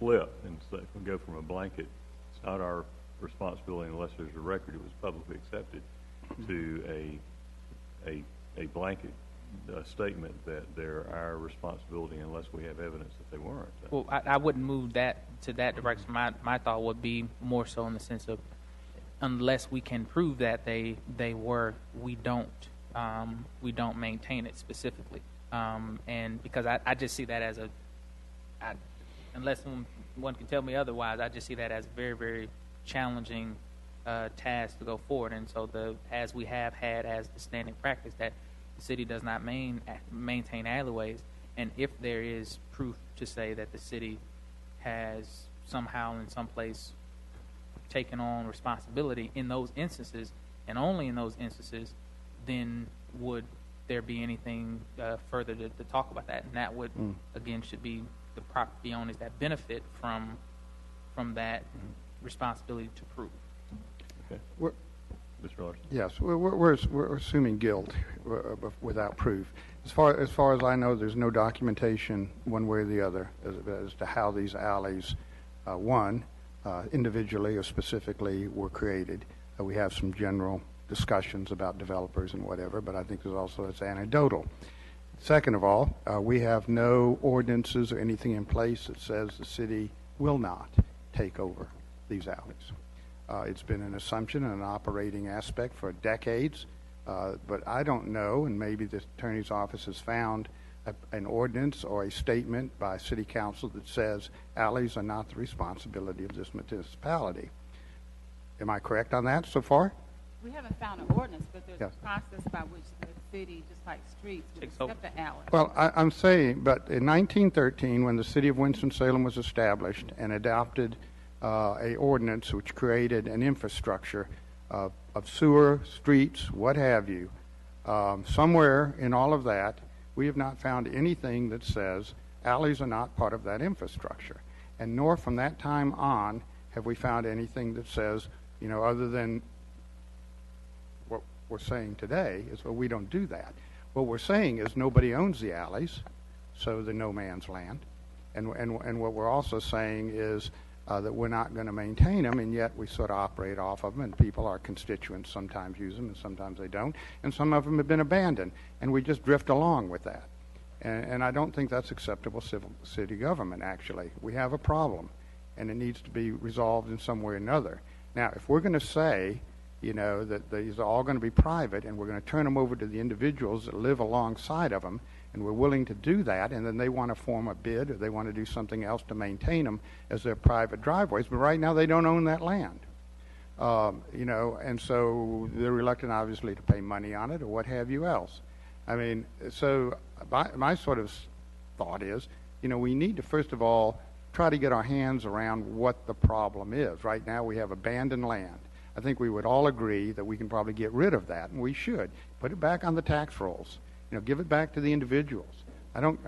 [SPEAKER 1] flip and go from a blanket, it's not our responsibility unless there's a record it was publicly accepted, to a blanket statement that they're our responsibility unless we have evidence that they weren't.
[SPEAKER 3] Well, I wouldn't move that to that direction. My thought would be more so in the sense of, unless we can prove that they were, we don't maintain it specifically. And because I just see that as unless one can tell me otherwise, I just see that as a very, very challenging task to go forward. And so as we have had as the standing practice that the city does not maintain alleyways, and if there is proof to say that the city has somehow in some place taken on responsibility in those instances, and only in those instances, then would there be anything further to talk about that? And that would, again, should be the property owners that benefit from that responsibility to prove.
[SPEAKER 1] Okay. Mr. Larson?
[SPEAKER 2] Yes, we're assuming guilt without proof. As far as I know, there's no documentation one way or the other as to how these alleys, individually or specifically, were created. We have some general discussions about developers and whatever, but I think it's anecdotal. Second of all, we have no ordinances or anything in place that says the city will not take over these alleys. It's been an assumption and an operating aspect for decades, but I don't know, and maybe the attorney's office has found an ordinance or a statement by city council that says alleys are not the responsibility of this municipality. Am I correct on that so far?
[SPEAKER 7] We haven't found an ordinance, but there's a process by which the city, just like streets, would accept the alley.
[SPEAKER 2] Well, I'm saying, but in 1913, when the city of Winston-Salem was established and adopted a ordinance which created an infrastructure of sewer, streets, what have you, somewhere in all of that, we have not found anything that says alleys are not part of that infrastructure. And nor from that time on have we found anything that says, other than what we're saying today, is, well, we don't do that. What we're saying is nobody owns the alleys, so they're no man's land. And what we're also saying is that we're not going to maintain them, and yet we sort of operate off of them, and people, our constituents, sometimes use them and sometimes they don't, and some of them have been abandoned, and we just drift along with that. And I don't think that's acceptable city government, actually. We have a problem, and it needs to be resolved in some way or another. Now, if we're going to say, that these are all going to be private, and we're going to turn them over to the individuals that live alongside of them, and we're willing to do that, and then they want to form a bid or they want to do something else to maintain them as their private driveways, but right now they don't own that land. And so they're reluctant, obviously, to pay money on it or what have you else. I mean, so my sort of thought is, we need to, first of all, try to get our hands around what the problem is. Right now we have abandoned land. I think we would all agree that we can probably get rid of that, and we should. Put it back on the tax rolls. Give it back to the individuals. I don't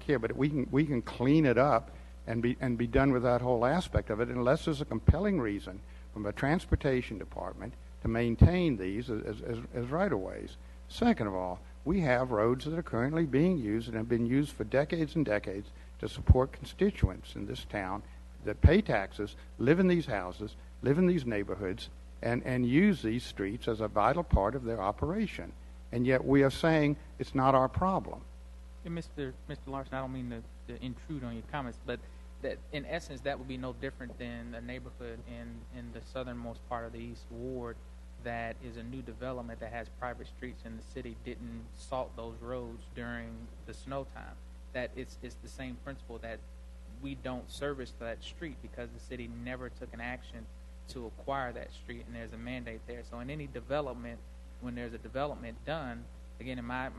[SPEAKER 2] care, but we can clean it up and be done with that whole aspect of it, unless there's a compelling reason from a transportation department to maintain these as right-of-ways. Second of all, we have roads that are currently being used and have been used for decades and decades to support constituents in this town that pay taxes, live in these houses, live in these neighborhoods, and use these streets as a vital part of their operation. And yet we are saying it's not our problem.
[SPEAKER 3] And Mr. Larson, I don't mean to intrude on your comments, but that in essence that would be no different than a neighborhood in the southernmost part of the East Ward that is a new development that has private streets, and the city didn't salt those roads during the snow time. That it's the same principle, that we don't service that street because the city never took an action to acquire that street, and there's a mandate there. So in any development, when there's a development done, again, in my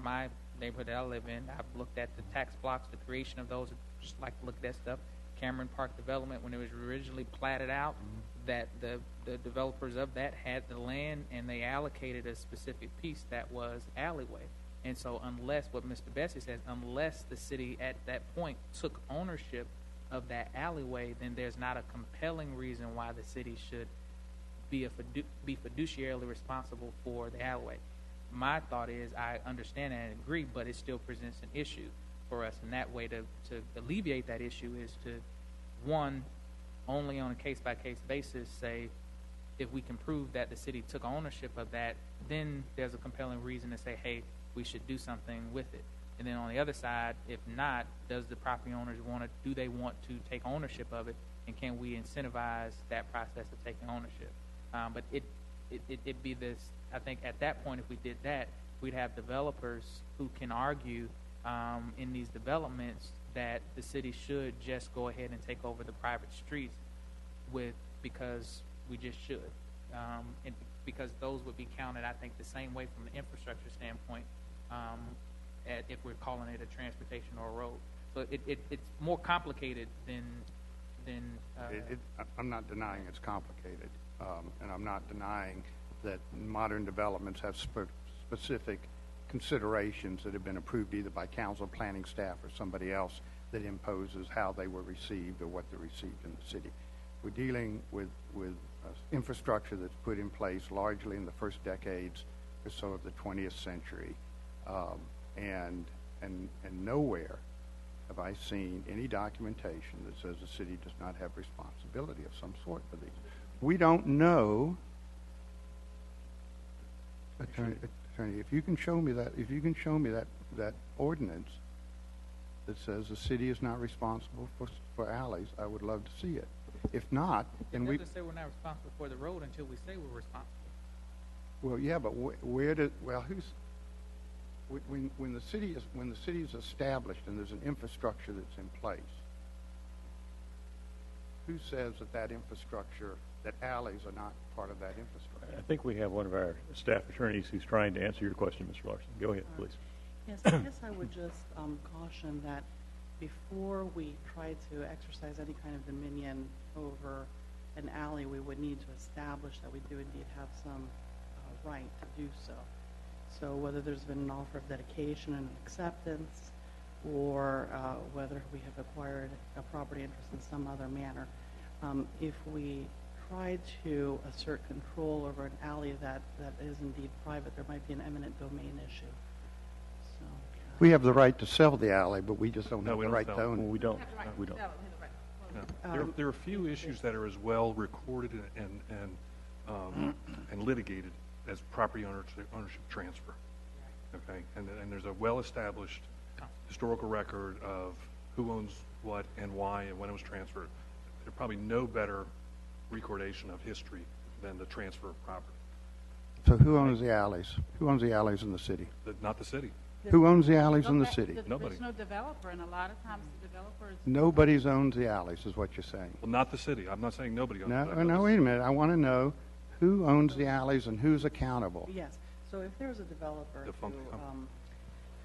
[SPEAKER 3] neighborhood that I live in, I've looked at the tax blocks, the creation of those, just like to look at that stuff. Cameron Park development, when it was originally platted out, that the developers of that had the land and they allocated a specific piece that was alleyway. And so unless, what Mr. Bessie says, unless the city at that point took ownership of that alleyway, then there's not a compelling reason why the city should be fiduciarily responsible for the alleyway. My thought is, I understand and agree, but it still presents an issue for us. And that way to alleviate that issue is to, one, only on a case-by-case basis say, if we can prove that the city took ownership of that, then there's a compelling reason to say, hey, we should do something with it. And then on the other side, if not, does the property owners do they want to take ownership of it, and can we incentivize that process of taking ownership? But it'd be this, I think at that point, if we did that, we'd have developers who can argue in these developments that the city should just go ahead and take over the private streets because we just should. And because those would be counted, I think, the same way from the infrastructure standpoint, if we're calling it a transportation or a road. So it's more complicated than
[SPEAKER 2] I'm not denying it's complicated, and I'm not denying that modern developments have specific considerations that have been approved either by council, planning staff, or somebody else that imposes how they were received or what they're received in the city. We're dealing with infrastructure that's put in place largely in the first decades or so of the 20th century, and nowhere have I seen any documentation that says the city does not have responsibility of some sort for these. We don't know, attorney, if you can show me that ordinance that says the city is not responsible for alleys, I would love to see it. If not, then we
[SPEAKER 3] doesn't say we're not responsible for the road until we say we're responsible.
[SPEAKER 2] Well, yeah, but when the city is established and there's an infrastructure that's in place, who says that infrastructure, that alleys are not part of that infrastructure?
[SPEAKER 1] I think we have one of our staff attorneys who's trying to answer your question, Mr. Larson. Go ahead, please.
[SPEAKER 8] Yes, I guess I would just caution that before we try to exercise any kind of dominion over an alley, we would need to establish that we do indeed have some right to do so. So whether there's been an offer of dedication and acceptance, or whether we have acquired a property interest in some other manner, if we try to assert control over an alley that is indeed private, there might be an eminent domain issue. So
[SPEAKER 2] we have the right to sell the alley, but we just don't have the right to own it.
[SPEAKER 1] We don't. We don't.
[SPEAKER 6] No. There are a few issues that are as well recorded and litigated as property ownership transfer. Okay, and there's a well-established historical record of who owns what and why and when it was transferred. There's probably no better recordation of history than the transfer of property.
[SPEAKER 2] So who owns the alleys? Who owns the alleys in the city?
[SPEAKER 6] Not the city.
[SPEAKER 2] Who owns the alleys in the city?
[SPEAKER 6] Nobody.
[SPEAKER 7] There's no developer, and a lot of times the developers...
[SPEAKER 2] Nobody owns the alleys, is what you're saying.
[SPEAKER 6] Well, not the city. I'm not saying nobody owns them.
[SPEAKER 2] No, wait a minute. I want to know who owns the alleys and who's accountable.
[SPEAKER 8] yes, so if there's a developer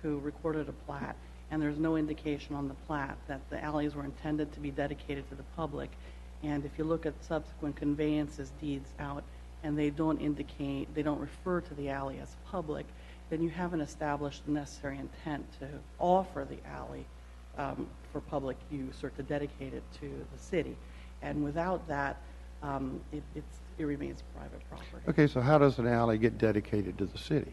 [SPEAKER 8] who recorded a plat, and there's no indication on the plat that the alleys were intended to be dedicated to the public, and if you look at subsequent conveyances deeds out, and they don't refer to the alley as public, then you haven't established the necessary intent to offer the alley for public use or to dedicate it to the city. And without that, it remains private property.
[SPEAKER 2] Okay, so how does an alley get dedicated to the city?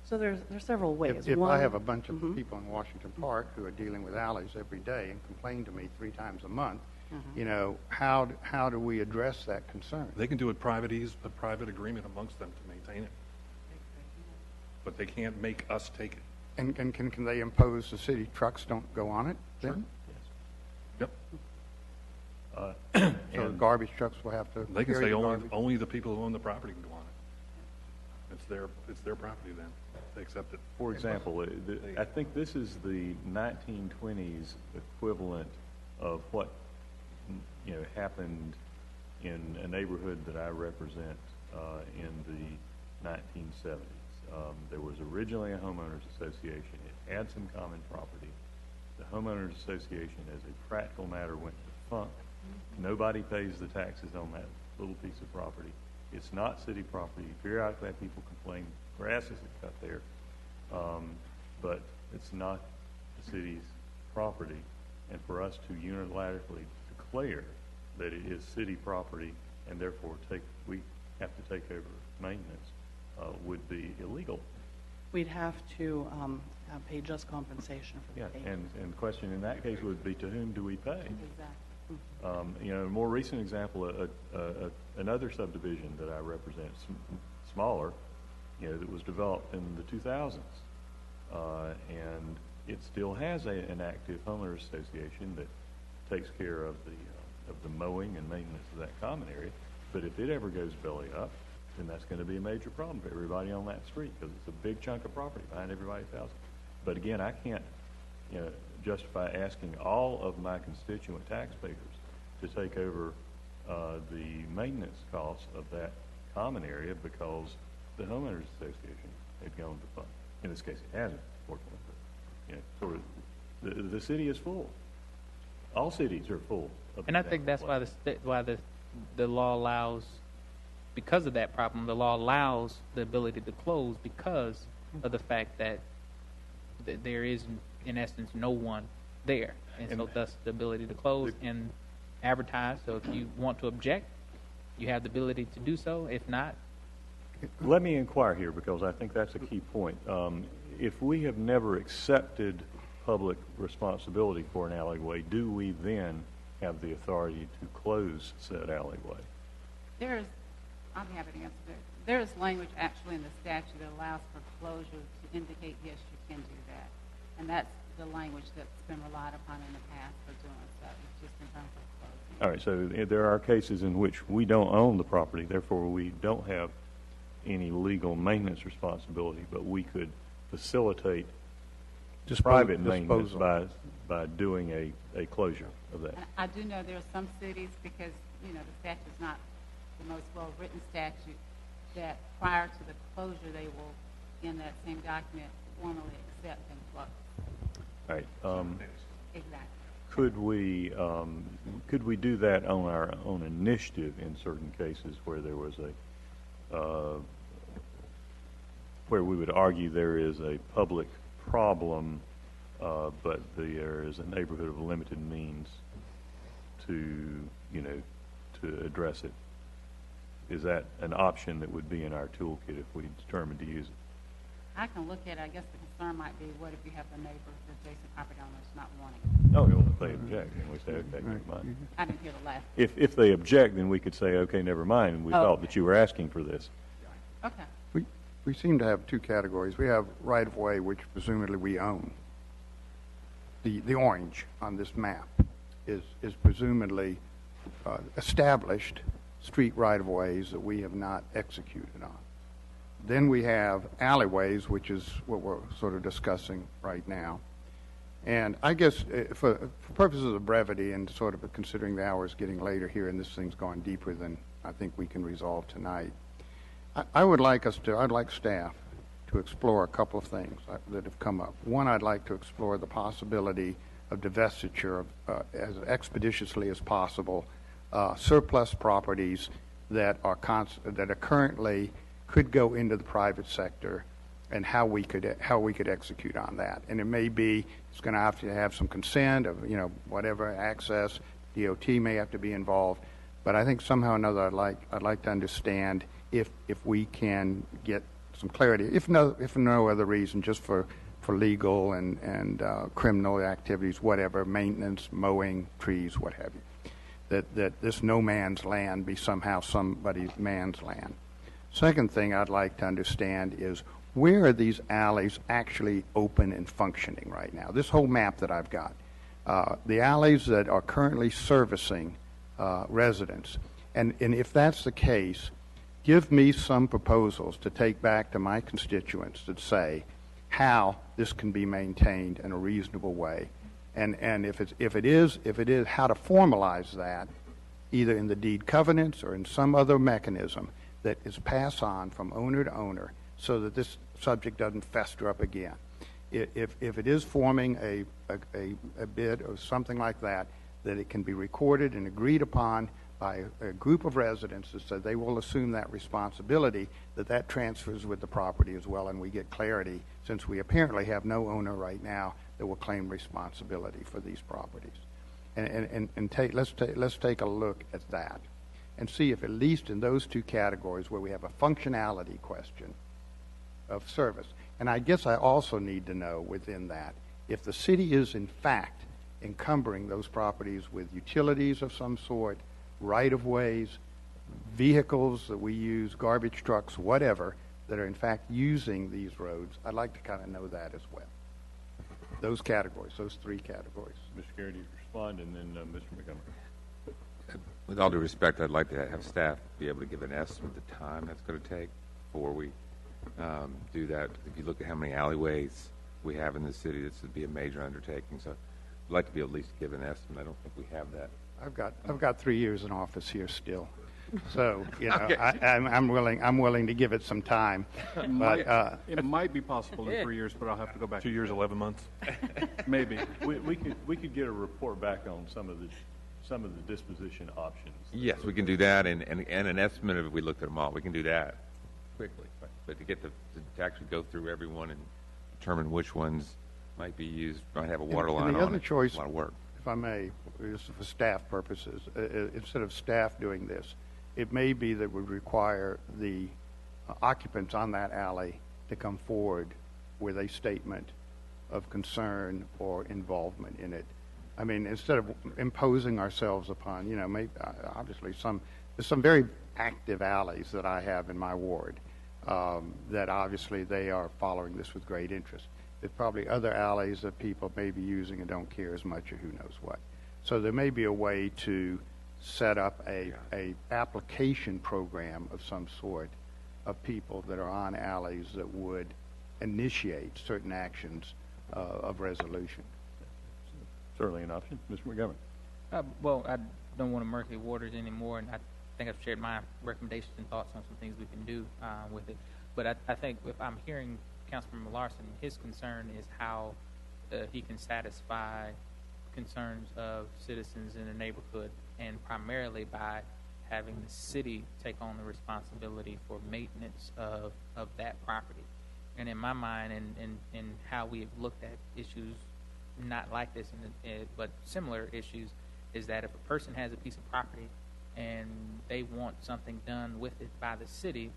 [SPEAKER 8] So there's several ways.
[SPEAKER 2] If I
[SPEAKER 8] One-
[SPEAKER 2] have a bunch of people in Washington Park who are dealing with alleys every day and complain to me 3 times a month, you know, how do we address that concern?
[SPEAKER 6] They can do a private agreement amongst them to maintain it. But they can't make us take it.
[SPEAKER 2] And can they impose the city trucks don't go on it then?
[SPEAKER 6] Yep.
[SPEAKER 2] So the garbage trucks will have to
[SPEAKER 6] They can
[SPEAKER 2] carry
[SPEAKER 6] say
[SPEAKER 2] the
[SPEAKER 6] only,
[SPEAKER 2] garbage?
[SPEAKER 6] only the people who own the property can go on it. It's their property then. They accept it.
[SPEAKER 1] For example, I think this is the 1920s equivalent of what, you know, happened in a neighborhood that I represent in the 1970s. There was originally a homeowners association. It had some common property. The homeowners association, as a practical matter, went defunct. Nobody pays the taxes on that little piece of property. It's not city property. Periodically, people complain grass isn't cut there, but it's not the city's property. And for us to unilaterally declare that it is city property and therefore we have to take over maintenance would be illegal.
[SPEAKER 8] We'd have to pay just compensation for the
[SPEAKER 1] Yeah,
[SPEAKER 8] maintenance.
[SPEAKER 1] and the question in that case would be, to whom do we pay?
[SPEAKER 7] Exactly.
[SPEAKER 1] You know, a more recent example, another subdivision that I represent, smaller, you know, that was developed in the 2000s, and it still has an active homeowners association that takes care of the mowing and maintenance of that common area. But if it ever goes belly up, then that's going to be a major problem for everybody on that street, because it's a big chunk of property behind everybody's house. But again, I can't, you know, justify asking all of my constituent taxpayers to take over the maintenance costs of that common area because the homeowners association had gone defunct. In this case, it hasn't, fortunately. But, you know, sort of, the city is full. All cities are full.
[SPEAKER 3] And I think that's why the law allows, because of that problem, the law allows the ability to close because of the fact that there is, in essence, no one there. And so thus the ability to close and advertise. So if you want to object, you have the ability to do so. If not,
[SPEAKER 1] Let me inquire here, because I think that's a key point. If we have never accepted public responsibility for an alleyway, do we then have the authority to close said alleyway?
[SPEAKER 7] I'll be happy to answer that. There is language actually in the statute that allows for closure to indicate, yes, you can do that. And that's the language that's been relied upon in the past for doing so, just in terms of closing.
[SPEAKER 1] All right, so there are cases in which we don't own the property, therefore we don't have any legal maintenance responsibility, but we could facilitate private maintenance by doing a closure of that.
[SPEAKER 7] And I do know there are some cities, because, you know, the statute's not the most well-written statute, that prior to the closure, they will, in that same document, formally accept and close.
[SPEAKER 1] All right.
[SPEAKER 7] Exactly.
[SPEAKER 1] Could we do that on our own initiative in certain cases where there was where we would argue there is a public problem, but there is a neighborhood of limited means to address it? Is that an option that would be in our toolkit if we determined to use it?
[SPEAKER 7] I can look at it. I guess the concern might be, what if you have the neighbor, the adjacent property owners not wanting it?
[SPEAKER 1] No, well, if they object, then we say, okay, never mind.
[SPEAKER 7] I didn't hear the last.
[SPEAKER 1] If they object, then we could say, okay, never mind, and we thought that you were asking for this.
[SPEAKER 7] Okay.
[SPEAKER 2] We seem to have two categories. We have right-of-way, which presumably we own. The orange on this map is presumably established street right-of-ways that we have not executed on. Then we have alleyways, which is what we're sort of discussing right now. And I guess for purposes of brevity and sort of considering the hours getting later here and this thing's gone deeper than I think we can resolve tonight, I'd like staff to explore a couple of things that have come up. One, I'd like to explore the possibility of divestiture of, as expeditiously as possible, surplus properties that are currently could go into the private sector, and how we could execute on that. And it may be it's going to have some consent of whatever access. DOT may have to be involved, but I think somehow or another I'd like to understand if we can get some clarity, if for no other reason, just for legal and criminal activities, whatever, maintenance, mowing, trees, what have you, that this no man's land be somehow somebody's man's land. Second thing I'd like to understand is, where are these alleys actually open and functioning right now? This whole map that I've got, the alleys that are currently servicing residents, and if that's the case, give me some proposals to take back to my constituents that say how this can be maintained in a reasonable way, and if it is, how to formalize that, either in the deed covenants or in some other mechanism that is passed on from owner to owner, so that this subject doesn't fester up again. If it is forming a bid or something like that, that it can be recorded and agreed upon by a group of residents that said they will assume that responsibility, that transfers with the property as well, and we get clarity, since we apparently have no owner right now that will claim responsibility for these properties. Let's take a look at that and see if, at least in those two categories where we have a functionality question of service, and I guess I also need to know within that if the city is in fact encumbering those properties with utilities of some sort, right-of-ways, vehicles that we use, garbage trucks, whatever, that are in fact using these roads. I'd like to kind of know that as well. Those categories, those three categories.
[SPEAKER 1] Mr. Garrity, respond, and then Mr. Montgomery.
[SPEAKER 9] With all due respect, I'd like to have staff be able to give an estimate of the time that's going to take before we do that. If you look at how many alleyways we have in the city, this would be a major undertaking. So I'd like to be able at least give an estimate. I don't think we have that.
[SPEAKER 2] I've got 3 years in office here still, so
[SPEAKER 9] Okay.
[SPEAKER 2] I'm willing to give it some time. But
[SPEAKER 5] It might be possible in 3 years, but I'll have to go back.
[SPEAKER 6] 2 years, 11 months?
[SPEAKER 5] Maybe.
[SPEAKER 1] We could get a report back on some of the disposition options.
[SPEAKER 9] Yes, we can do that, and an estimate of if we looked at them all. We can do that quickly. But to get to actually go through everyone and determine which ones might be used, might have a water line
[SPEAKER 2] the
[SPEAKER 9] on
[SPEAKER 2] other
[SPEAKER 9] it,
[SPEAKER 2] choice,
[SPEAKER 9] a lot of work.
[SPEAKER 2] if I may, just for staff purposes, instead of staff doing this, it may be that would require the occupants on that alley to come forward with a statement of concern or involvement in it. I mean, instead of imposing ourselves upon, maybe, obviously there's some very active alleys that I have in my ward that obviously they are following this with great interest. There's probably other alleys that people may be using and don't care as much, or who knows what. So there may be a way to set up a application program of some sort of people that are on alleys that would initiate certain actions of resolution.
[SPEAKER 1] Certainly an option. Mr. Montgomery.
[SPEAKER 3] Well, I don't want to murky waters anymore, and I think I've shared my recommendations and thoughts on some things we can do with it. But I think if I'm hearing Councilman Larson, his concern is how he can satisfy concerns of citizens in the neighborhood, and primarily by having the city take on the responsibility for maintenance of that property. And in my mind, and how we have looked at issues not like this, but similar issues, is that if a person has a piece of property and they want something done with it by the city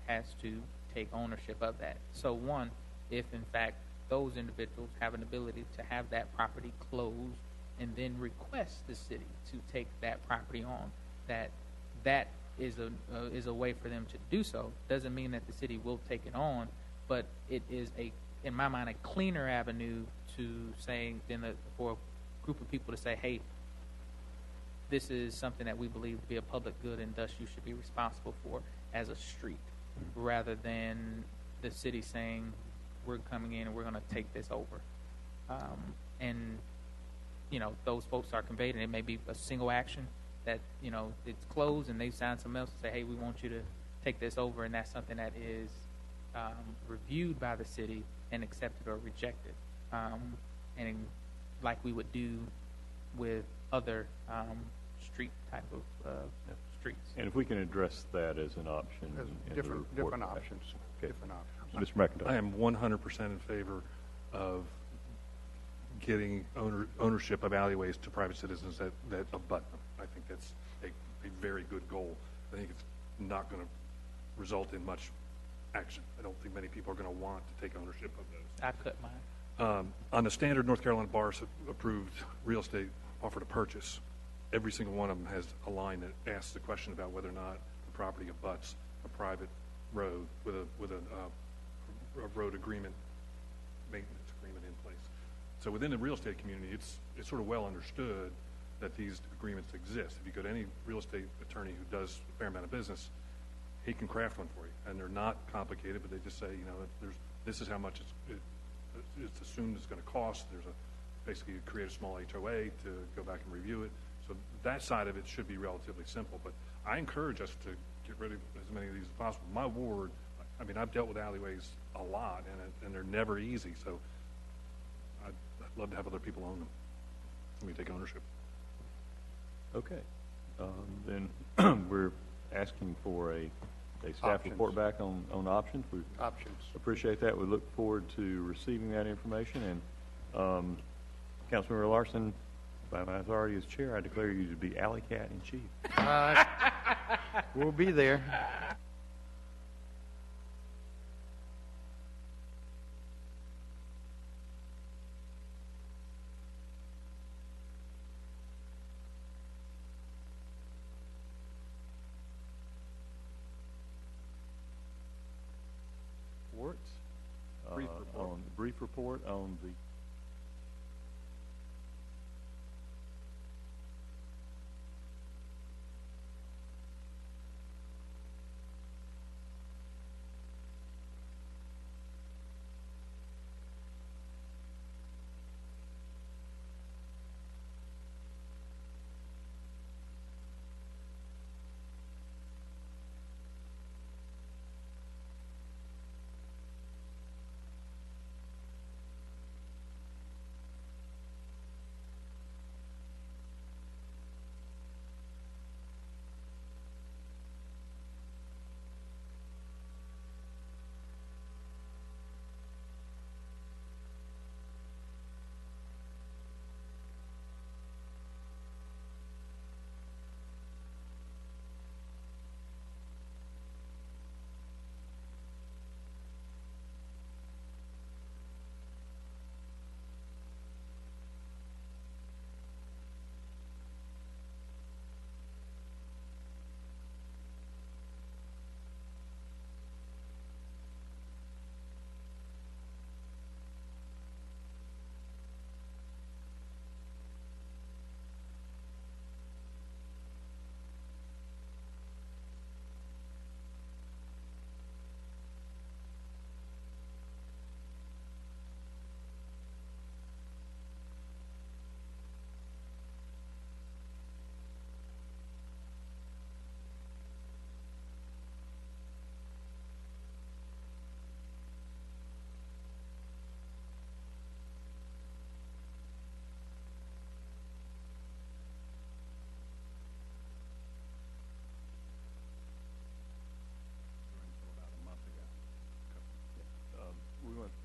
[SPEAKER 3] has to take ownership of that. So one, if in fact those individuals have an ability to have that property closed and then request the city to take that property on, that is a way for them to do so. Doesn't mean that the city will take it on, but it is in my mind, a cleaner avenue to saying for a group of people to say, hey, this is something that we believe to be a public good, and thus you should be responsible for as a street, rather than the city saying, we're coming in and we're going to take this over. And, those folks are conveyed, and it may be a single action that, it's closed and they sign something else and say, hey, we want you to take this over, and that's something that is reviewed by the city and accepted or rejected. And like we would do with other street type of streets.
[SPEAKER 1] And if we can address that as an option. in the
[SPEAKER 2] Different
[SPEAKER 1] report.
[SPEAKER 2] options.
[SPEAKER 1] Okay.
[SPEAKER 2] Different options.
[SPEAKER 1] Mr. McIntyre.
[SPEAKER 6] I am 100% in favor of getting ownership of alleyways to private citizens that abut them. I think that's a very good goal. I think it's not going to result in much action. I don't think many people are going to want to take ownership of those.
[SPEAKER 3] I cut mine.
[SPEAKER 6] On the standard North Carolina bars approved real estate offer to purchase, every single one of them has a line that asks the question about whether or not the property abuts a private road with a road agreement, maintenance agreement in place. So within the real estate community, it's sort of well understood that these agreements exist. If you go to any real estate attorney who does a fair amount of business, he can craft one for you, and they're not complicated. But they just say, this is how much it's assumed it's going to cost. Basically you create a small HOA to go back and review it. So that side of it should be relatively simple. But I encourage us to get rid of as many of these as possible. My ward, I mean, I've dealt with alleyways a lot, and they're never easy. So I'd love to have other people own them. Let me take ownership.
[SPEAKER 1] Okay. Then we're asking for a staff
[SPEAKER 2] Options.
[SPEAKER 1] report back on options. We
[SPEAKER 2] Options.
[SPEAKER 1] appreciate that. We look forward to receiving that information. And Councilmember Larson, by my authority as chair, I declare you to be alley cat in chief.
[SPEAKER 2] We'll be there.
[SPEAKER 1] Reports.
[SPEAKER 5] Brief report.
[SPEAKER 1] Brief report on the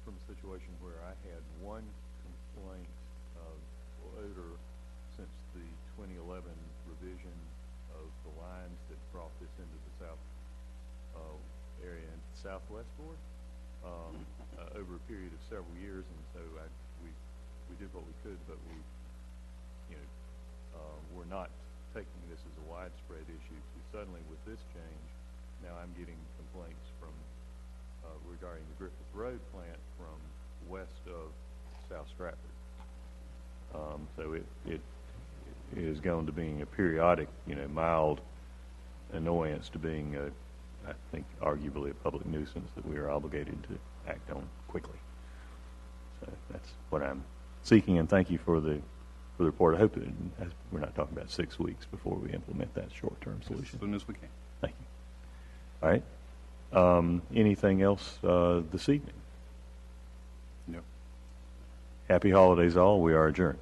[SPEAKER 1] from a situation where I had one complaint of odor since the 2011 revision of the lines that brought this into the south area and southwest board over a period of several years, and so we did what we could, but we're not taking this as a widespread issue. Suddenly, with this change, now I'm getting complaints from regarding the Griffith Road plant from west of South Stratford. So it is going to being a periodic, mild annoyance to being, I think, arguably a public nuisance that we are obligated to act on quickly. So that's what I'm seeking, and thank you for the report. I hope that we're not talking about 6 weeks before we implement that short-term solution.
[SPEAKER 5] As soon as we can.
[SPEAKER 1] Thank you. All right. Anything else this evening?
[SPEAKER 5] No.
[SPEAKER 1] Happy holidays all. We are adjourned.